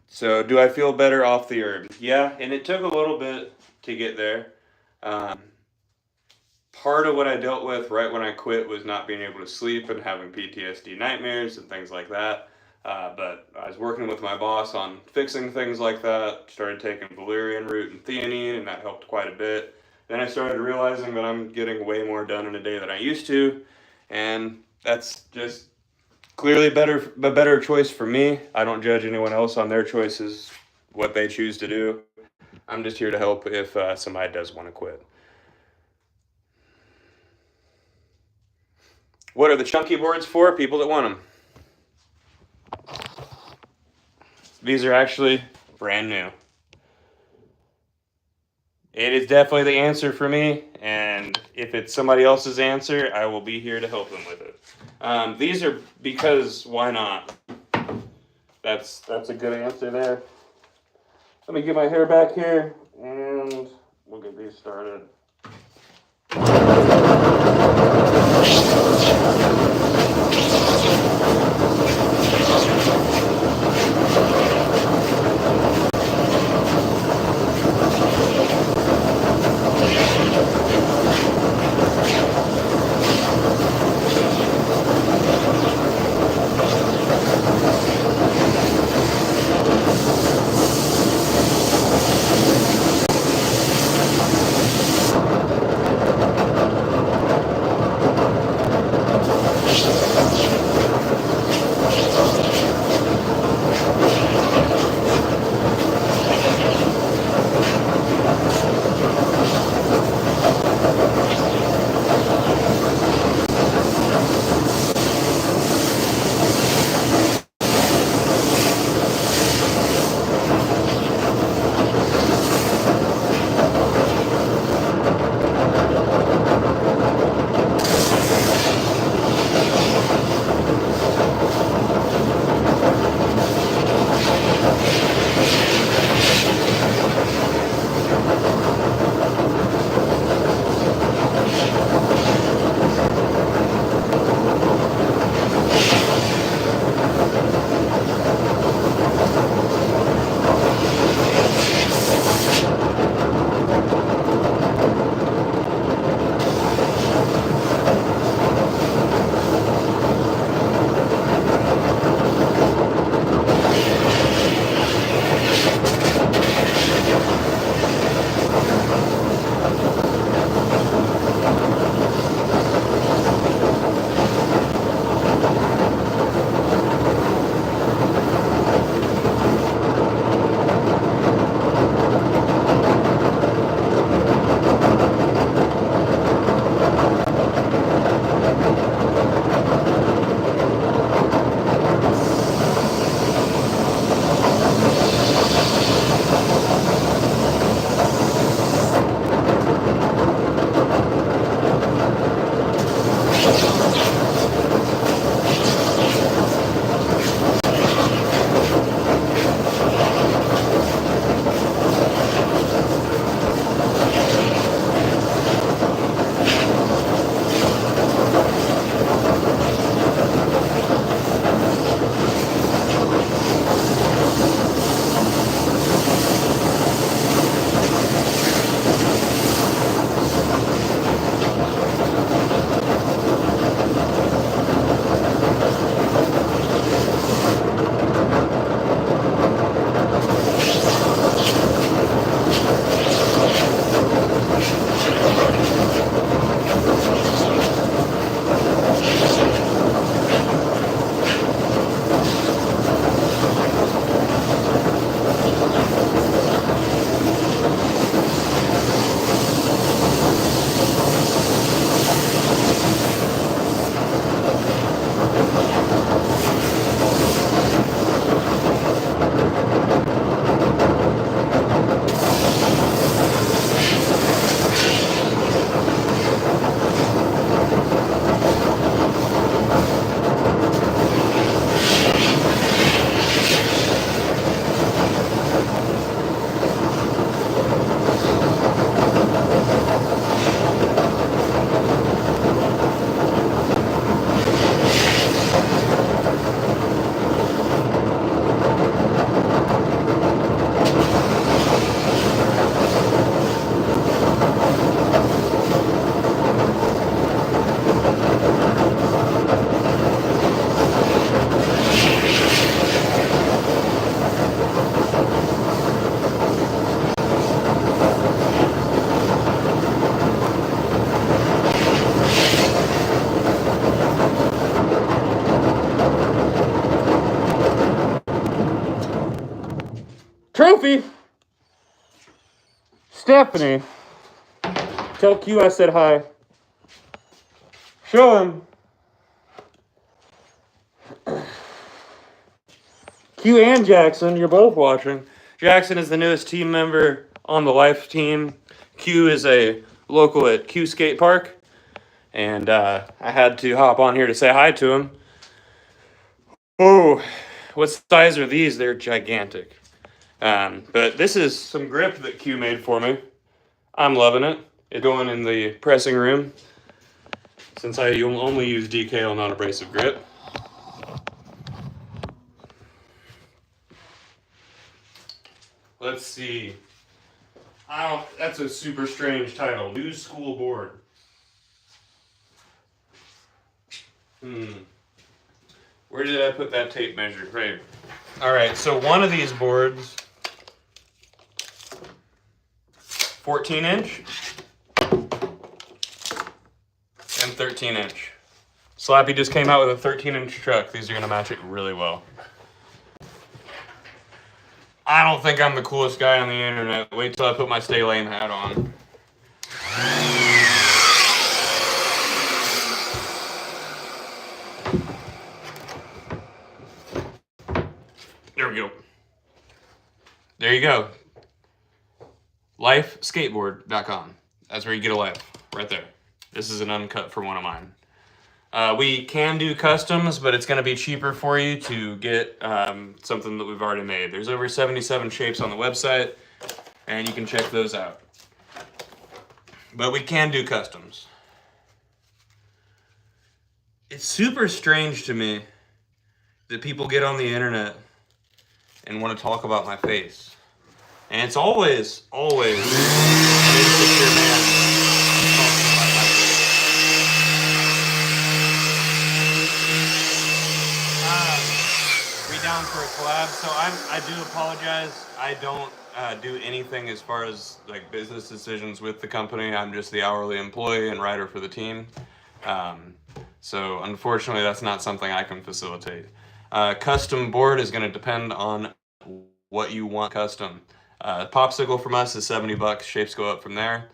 so do I feel better off the herb? Yeah, and it took a little bit to get there. Part of what I dealt with right when I quit was not being able to sleep and having PTSD nightmares and things like that. But I was working with my boss on fixing things like that, started taking valerian root and theanine, and that helped quite a bit. Then I started realizing that I'm getting way more done in a day than I used to, and that's just clearly a better choice for me. I don't judge anyone else on their choices, what they choose to do. I'm just here to help if somebody does want to quit. What are the chunky boards for? People that want them. These are actually brand new. It is definitely the answer for me, and if it's somebody else's answer, I will be here to help them with it. These are because, why not? That's a good answer there. Let me get my hair back here, and we'll get these started. Trophy! Stephanie, tell Q I said hi. Show him. Q and Jackson, you're both watching. Jackson is the newest team member on the Life team. Q is a local at Q Skatepark. And I had to hop on here to say hi to him. Oh, what size are these? They're gigantic. But this is some grip that Q made for me. I'm loving it. It's going in the pressing room since I only use decal, not abrasive grip. Let's see. That's a super strange title. New school board. Where did I put that tape measure? Right. All right, so one of these boards, 14 inch and 13 inch. Slappy just came out with a 13 inch truck. These are gonna match it really well. I don't think I'm the coolest guy on the internet. Wait till I put my Stay Lame hat on. There we go. There you go. Lifeskateboard.com. That's where you get a life, right there. This is an uncut for one of mine. We can do customs, but it's going to be cheaper for you to get something that we've already made. There's over 77 shapes on the website, and you can check those out. But we can do customs. It's super strange to me that people get on the internet and want to talk about my face. And it's always an insecure man talking about my face. We down for a collab? So I do apologize. I don't do anything as far as like business decisions with the company. I'm just the hourly employee and writer for the team. So unfortunately, that's not something I can facilitate. Custom board is going to depend on what you want custom. Popsicle from us is $70. Shapes go up from there.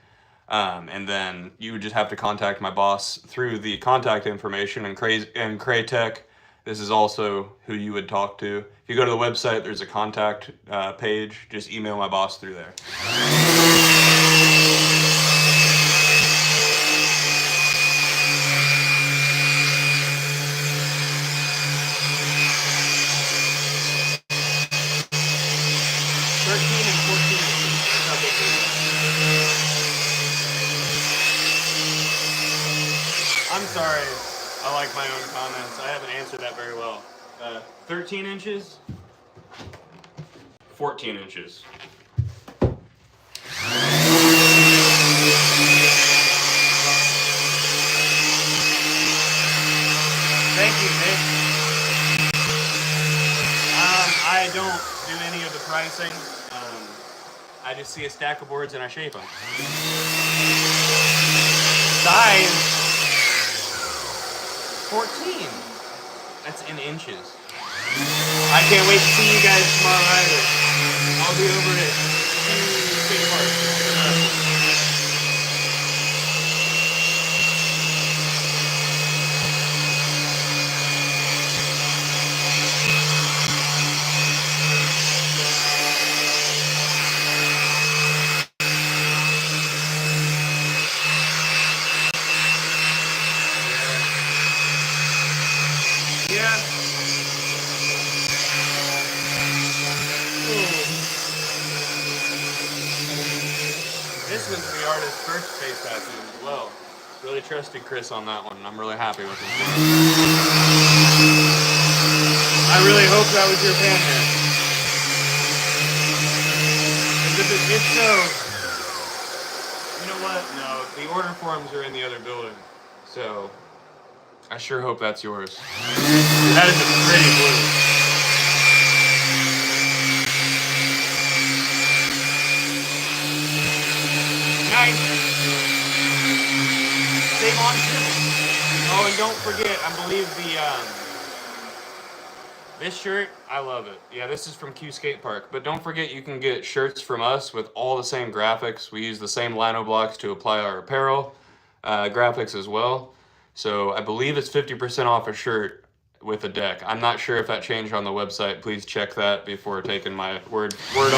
And then you would just have to contact my boss through the contact information and Craytech. This is also who you would talk to. If you go to the website, there's a contact page. Just email my boss through there. I'm sorry, I like my own comments. I haven't answered that very well. 13 inches, 14 inches. Thank you, Nick. I don't do any of the pricing. I just see a stack of boards and I shape them. Size 14. That's in inches. I can't wait to see you guys tomorrow either. I'll be over at Skatepark. This one's the artist's first face tattoo as well. Really trusted Chris on that one, and I'm really happy with him. I really hope that was your pen here. If so, you know what? No, the order forms are in the other building. So, I sure hope that's yours. That is a pretty blue. Nice. Save on shipping. Oh, and don't forget, I believe this shirt, I love it. Yeah, this is from Q Skatepark. But don't forget, you can get shirts from us with all the same graphics. We use the same lino blocks to apply our apparel graphics as well. So I believe it's 50% off a shirt with a deck. I'm not sure if that changed on the website. Please check that before taking my word on it.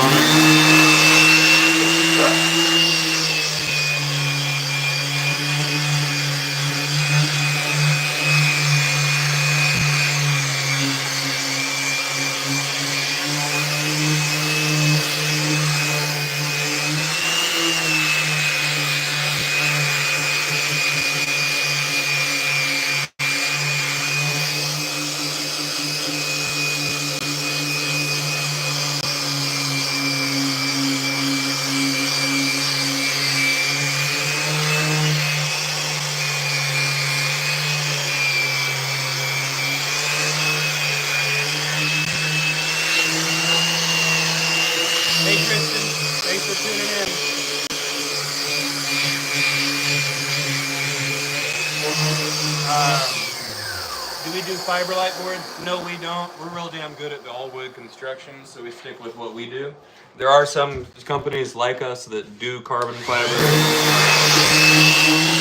do fiberlight boards? No, we don't. We're real damn good at the all wood construction, so we stick with what we do. There are some companies like us that do carbon fiber,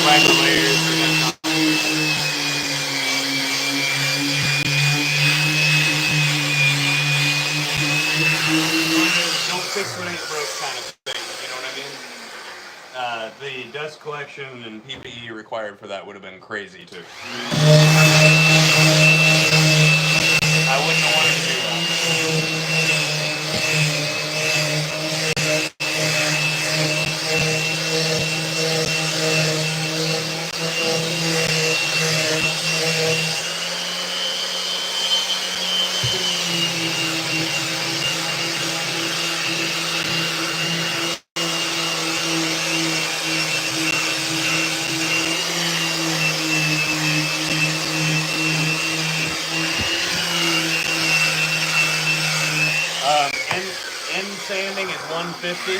fiber layers. Don't fix what ain't broke kind of thing, you know what I mean? The dust collection and PPE required for that would have been crazy too. I wouldn't have wanted to do that. End sanding is 150.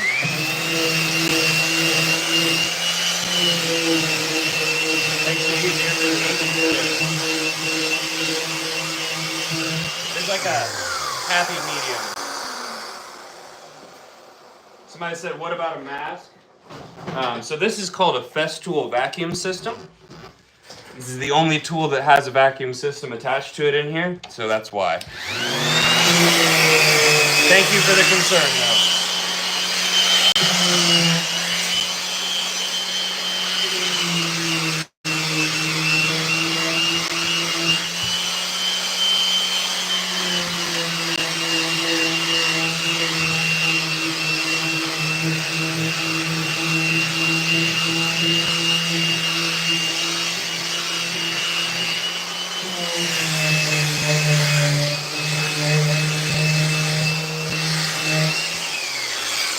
Makes it easier for the There's like a happy medium. Somebody said, what about a mask? So this is called a Festool vacuum system. This is the only tool that has a vacuum system attached to it in here, so that's why. Thank you for the concern, though.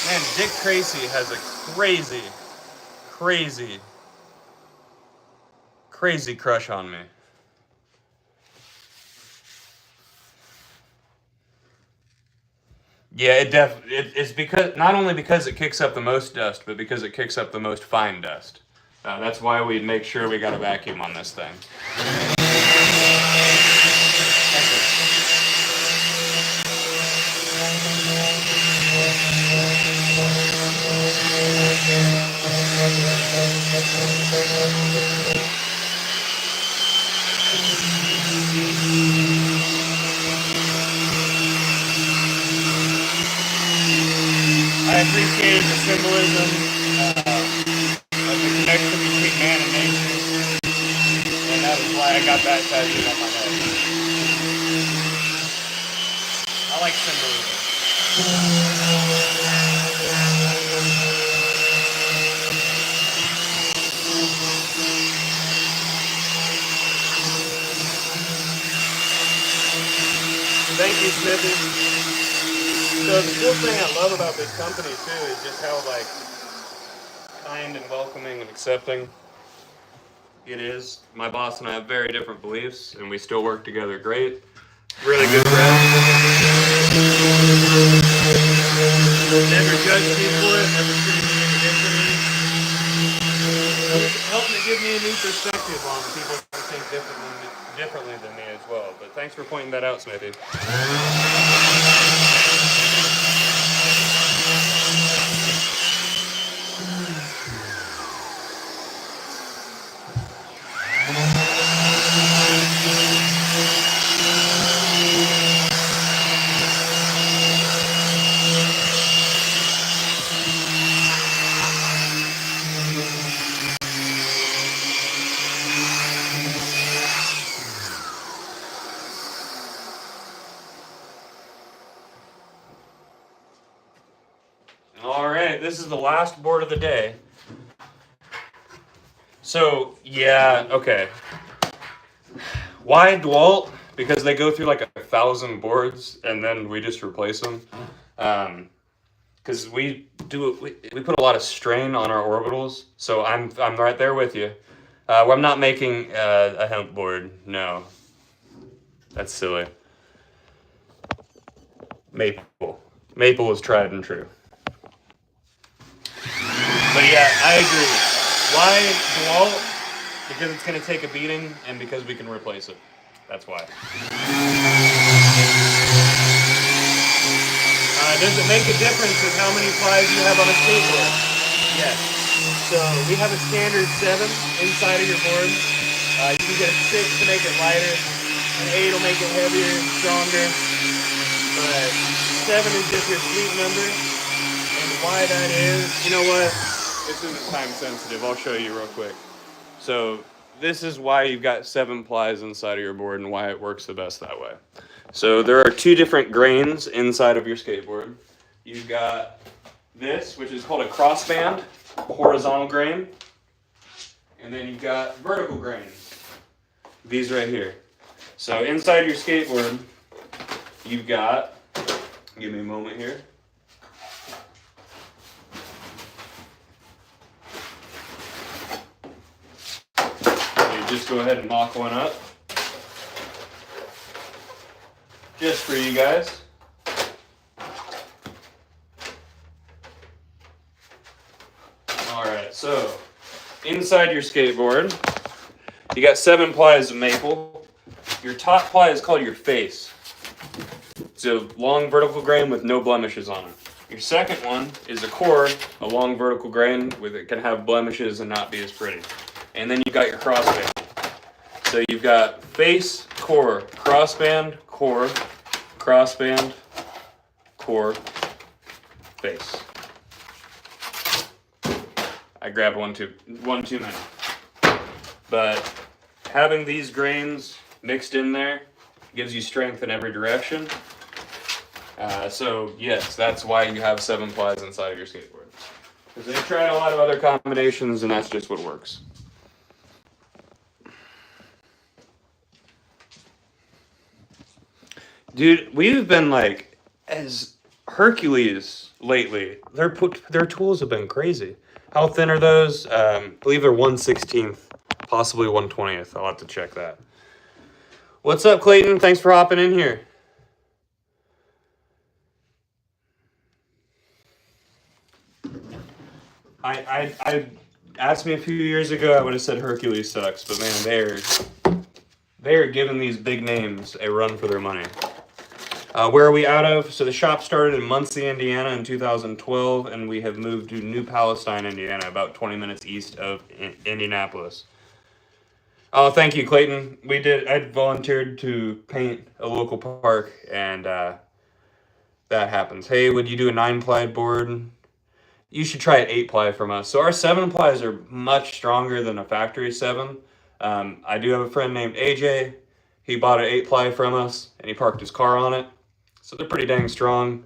Man, Dick Tracy has a crazy crush on me. Yeah, it's because not only because it kicks up the most dust, but because it kicks up the most fine dust. That's why we make sure we got a vacuum on this thing. I appreciated the symbolism of the connection between man and nature, and that is why I got that tattooed on my head. I like symbolism. Thank you, Smithy. So the cool thing I love about this company too is just how like kind and welcoming and accepting it is. My boss and I have very different beliefs, and we still work together great. Really good friends. Never judge me for it. Never treat me any differently. Helping to give me a new perspective on people who think differently than me as well. But thanks for pointing that out, Smithy. All right, this is the last board of the day. So, yeah, okay. Why Dwalt? Because they go through like 1,000 boards and then we just replace them. Because we put a lot of strain on our orbitals. So I'm right there with you. I'm not making a hemp board. No, that's silly. Maple is tried and true. But yeah, I agree. Why Dwalt? Because it's going to take a beating and because we can replace it. That's why. Does it make a difference with how many plies you have on a skateboard? Yes. So we have a standard 7 inside of your board. You can get a 6 to make it lighter, an 8 will make it heavier, stronger, but 7 is just your sweet number. And why that is, you know what? This isn't time sensitive. I'll show you real quick. So this is why you've got 7 plies inside of your board and why it works the best that way. So there are 2 different grains inside of your skateboard. You've got this, which is called a crossband, horizontal grain. And then you've got vertical grains, these right here. So inside your skateboard, you've got, give me a moment here. You just go ahead and mock one up. Just for you guys. Alright, so inside your skateboard, you got 7 plies of maple. Your top ply is called your face. It's a long vertical grain with no blemishes on it. Your second one is a core, a long vertical grain with it can have blemishes and not be as pretty. And then you've got your crossband. So you've got face, core, crossband, core, crossband, core, face. I grabbed one too many. But having these grains mixed in there gives you strength in every direction. So yes, that's why you have 7 plies inside of your skateboard. Because they've tried a lot of other combinations and that's just what works. Dude, we've been like, as Hercules lately, their tools have been crazy. How thin are those? I believe they're 1/16, possibly 1/20. I'll have to check that. What's up, Clayton? Thanks for hopping in here. I asked me a few years ago, I would have said Hercules sucks, but man, they're giving these big names a run for their money. Where are we out of? So the shop started in Muncie, Indiana in 2012, and we have moved to New Palestine, Indiana, about 20 minutes east of Indianapolis. Oh, thank you, Clayton. I volunteered to paint a local park, and that happens. Hey, would you do a 9-ply board? You should try an 8-ply from us. So our 7 plies are much stronger than a factory 7. I do have a friend named AJ. He bought an 8-ply from us, and he parked his car on it. So they're pretty dang strong.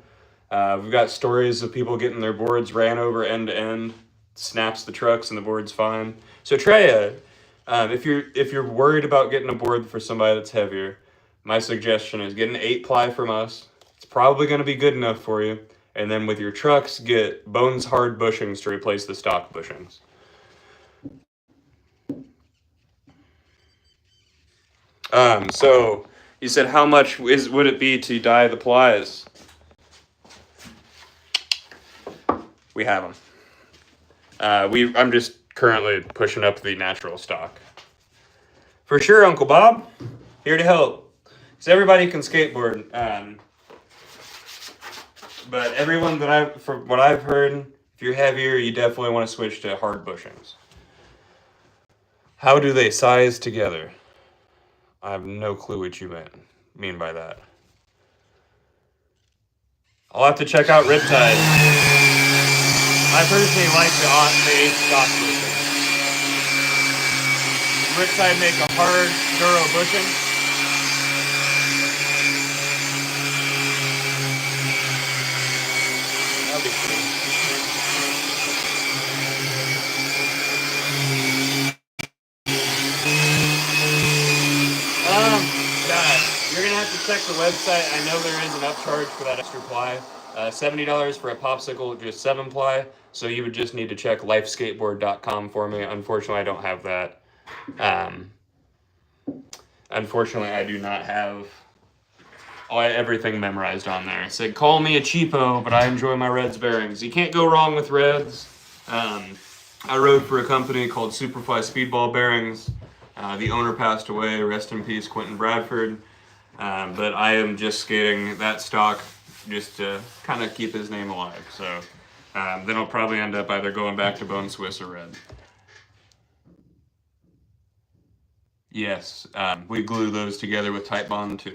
We've got stories of people getting their boards ran over end to end, snaps the trucks, and the board's fine. So try it. If you're worried about getting a board for somebody that's heavier, my suggestion is get an 8-ply from us. It's probably going to be good enough for you. And then with your trucks, get bones hard bushings to replace the stock bushings. So you said how much would it be to dye the plies? We have them. I'm just currently pushing up the natural stock. For sure, Uncle Bob. Here to help. Because everybody can skateboard. But everyone from what I've heard, if you're heavier, you definitely want to switch to hard bushings. How do they size together? I have no clue what you mean by that. I'll have to check out Riptide. I personally like the 8 stock bushing. Riptide make a hard, thorough bushing. That'll be cool. You're gonna have to check the website. I know there is an upcharge for that extra ply. $70 for a popsicle, just 7-ply. So you would just need to check lifeskateboard.com for me. Unfortunately, I don't have that. Unfortunately, I do not have everything memorized on there. It said, call me a cheapo, but I enjoy my Reds bearings. You can't go wrong with Reds. I rode for a company called Superfly Speedball Bearings. The owner passed away, rest in peace, Quentin Bradford. But I am just skating that stock just to kind of keep his name alive. So then I'll probably end up either going back to Bone Swiss or Red. Yes, we glue those together with Tight Bond too.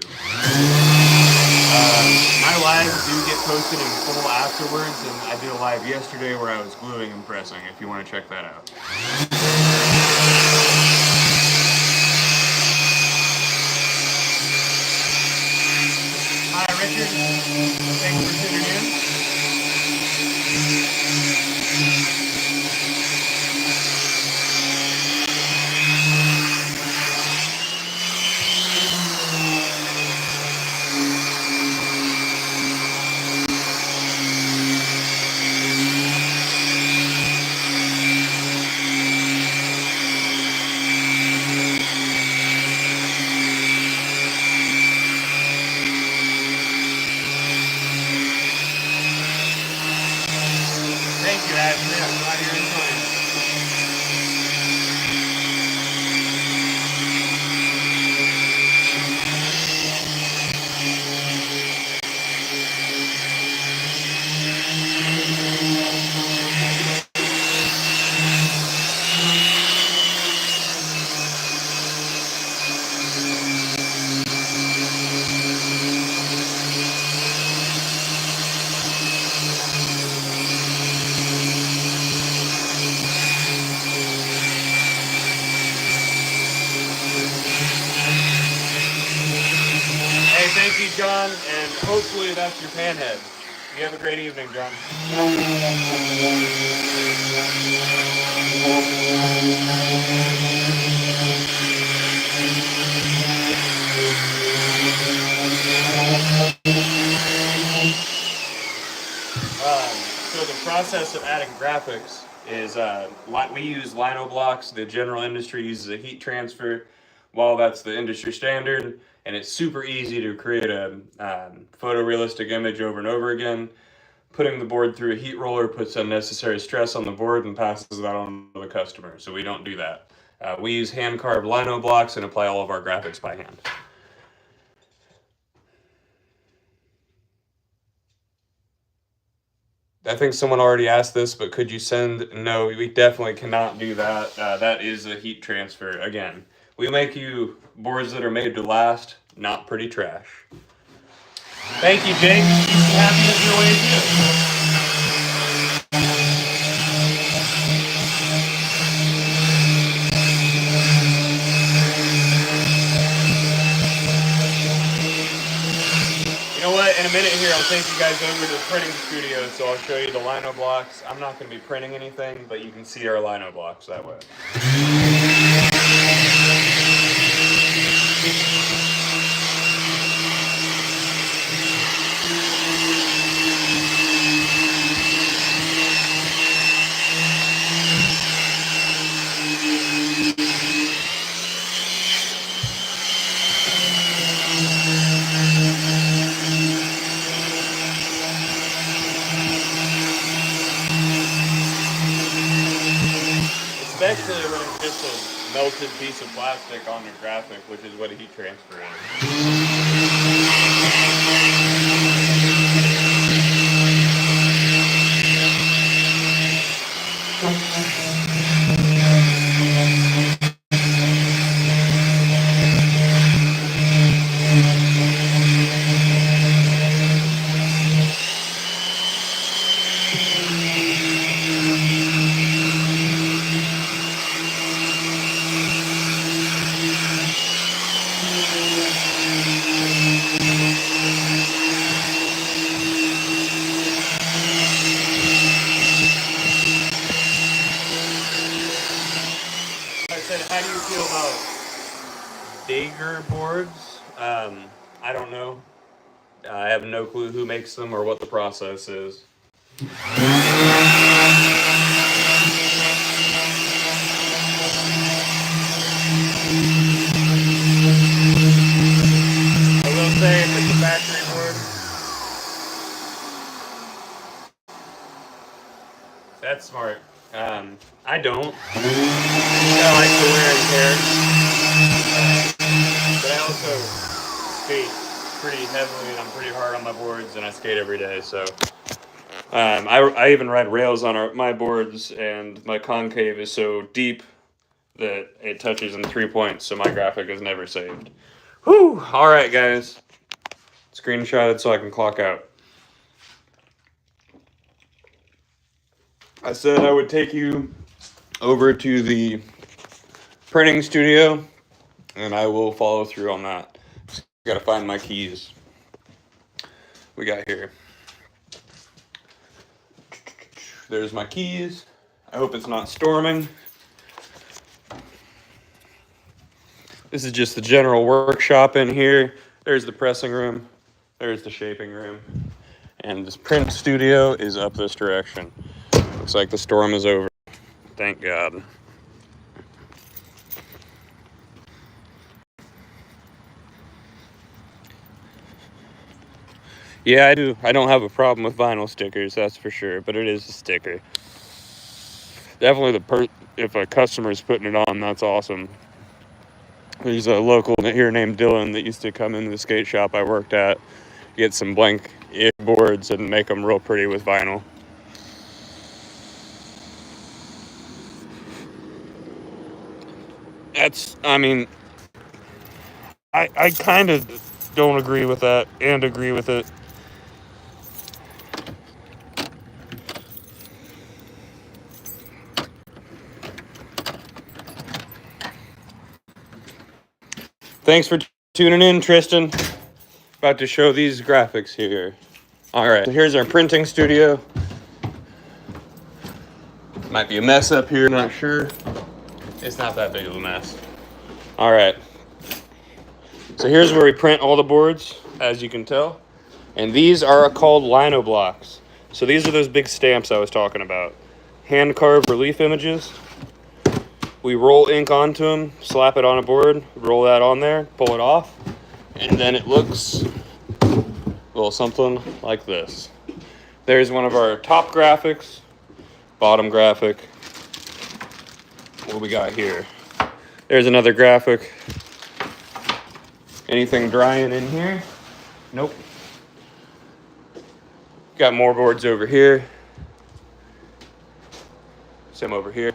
My lives do get posted in full afterwards, and I did a live yesterday where I was gluing and pressing, if you want to check that out. Hi, Richard. Thanks for tuning in. Thank you, Ashley. I'm glad you're enjoying it. Hey, thank you, John, and hopefully that's your panhead. You have a great evening, John. So the process of adding graphics is we use lino blocks. The general industry uses a heat transfer. While that's the industry standard, and it's super easy to create a photorealistic image over and over again. Putting the board through a heat roller puts unnecessary stress on the board and passes that on to the customer, so we don't do that. We use hand-carved lino blocks and apply all of our graphics by hand. I think someone already asked this, but could you send? No, we definitely cannot do that. That is a heat transfer. Again, we make you boards that are made to last, not pretty trash. Thank you, Jake. Happy as your way too. You know what? In a minute here, I'll take you guys over to the printing studio, so I'll show you the lino blocks. I'm not going to be printing anything, but you can see our lino blocks that way. Especially when it's just a melted piece of plastic on your graphic, which is what a heat transfer is. How do you feel about Dager boards? I don't know. I have no clue who makes them or what the process is. I will say if it's a factory board, that's smart. I don't. I like the wear and tear. But I also skate pretty heavily and I'm pretty hard on my boards and I skate every day. So I even ride rails on my boards, and my concave is so deep that it touches in 3 points, so my graphic is never saved. Whew! All right, guys. Screenshot it so I can clock out. I said I would take you over to the printing studio, and I will follow through on that. Just gotta find my keys. We got here. There's my keys. I hope it's not storming. This is just the general workshop in here. There's the pressing room. There's the shaping room. And this print studio is up this direction. Looks like the storm is over. Thank God. Yeah, I do. I don't have a problem with vinyl stickers, that's for sure, but it is a sticker. Definitely if a customer's putting it on, that's awesome. There's a local here named Dylan that used to come into the skate shop I worked at, get some blank boards and make them real pretty with vinyl. I kind of don't agree with that and agree with it. Thanks for tuning in, Tristan. About to show these graphics here. All right, so here's our printing studio. Might be a mess up here, not sure. It's not that big of a mess. All right. So here's where we print all the boards, as you can tell. And these are called lino blocks. So these are those big stamps I was talking about. Hand-carved relief images. We roll ink onto them, slap it on a board, roll that on there, pull it off, and then it looks a little something like this. There's one of our top graphics, bottom graphic. What we got here? There's another graphic. Anything drying in here? Nope. Got more boards over here. Some over here.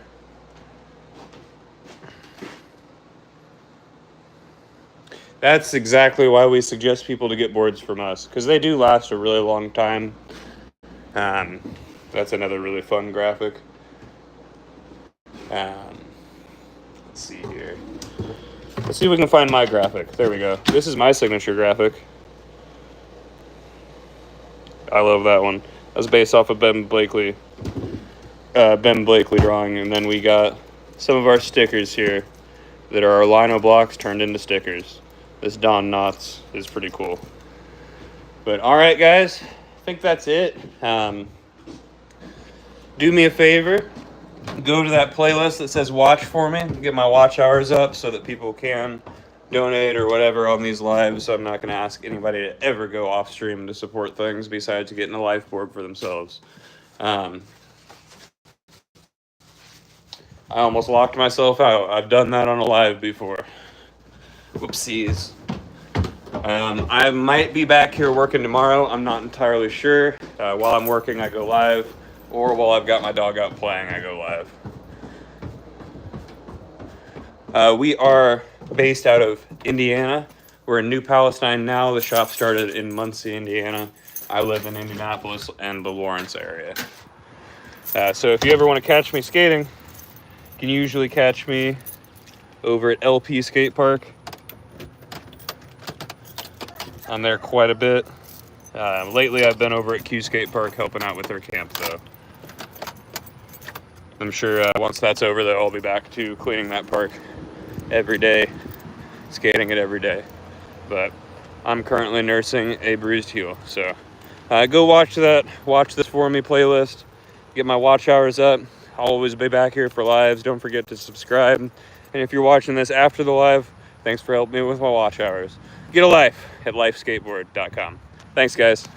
That's exactly why we suggest people to get boards from us, because they do last a really long time. That's another really fun graphic. Let's see here. Let's see if we can find my graphic. There we go. This is my signature graphic. I love that one. That's based off of Ben Blakely drawing, and then we got some of our stickers here that are our lino blocks turned into stickers. This Don Knotts is pretty cool. But all right, guys, I think that's it. Do me a favor, go to that playlist that says watch for me, get my watch hours up so that people can donate or whatever on these lives. So I'm not going to ask anybody to ever go off stream to support things besides getting a life board for themselves. I almost locked myself out. I've done that on a live before. Whoopsies. I might be back here working tomorrow. I'm not entirely sure. While I'm working, I go live, or while I've got my dog out playing, I go live. We are based out of Indiana. We're in New Palestine now. The shop started in Muncie, Indiana. I live in Indianapolis and the Lawrence area. So if you ever want to catch me skating, you can usually catch me over at LP Skatepark. I'm there quite a bit. Lately, I've been over at Q Skatepark helping out with their camp, though. I'm sure once that's over, that I'll be back to cleaning that park every day, skating it every day. But I'm currently nursing a bruised heel, so go watch that. Watch this for me playlist. Get my watch hours up. I'll always be back here for lives. Don't forget to subscribe. And if you're watching this after the live, thanks for helping me with my watch hours. Get a life at lifeskateboard.com. Thanks, guys.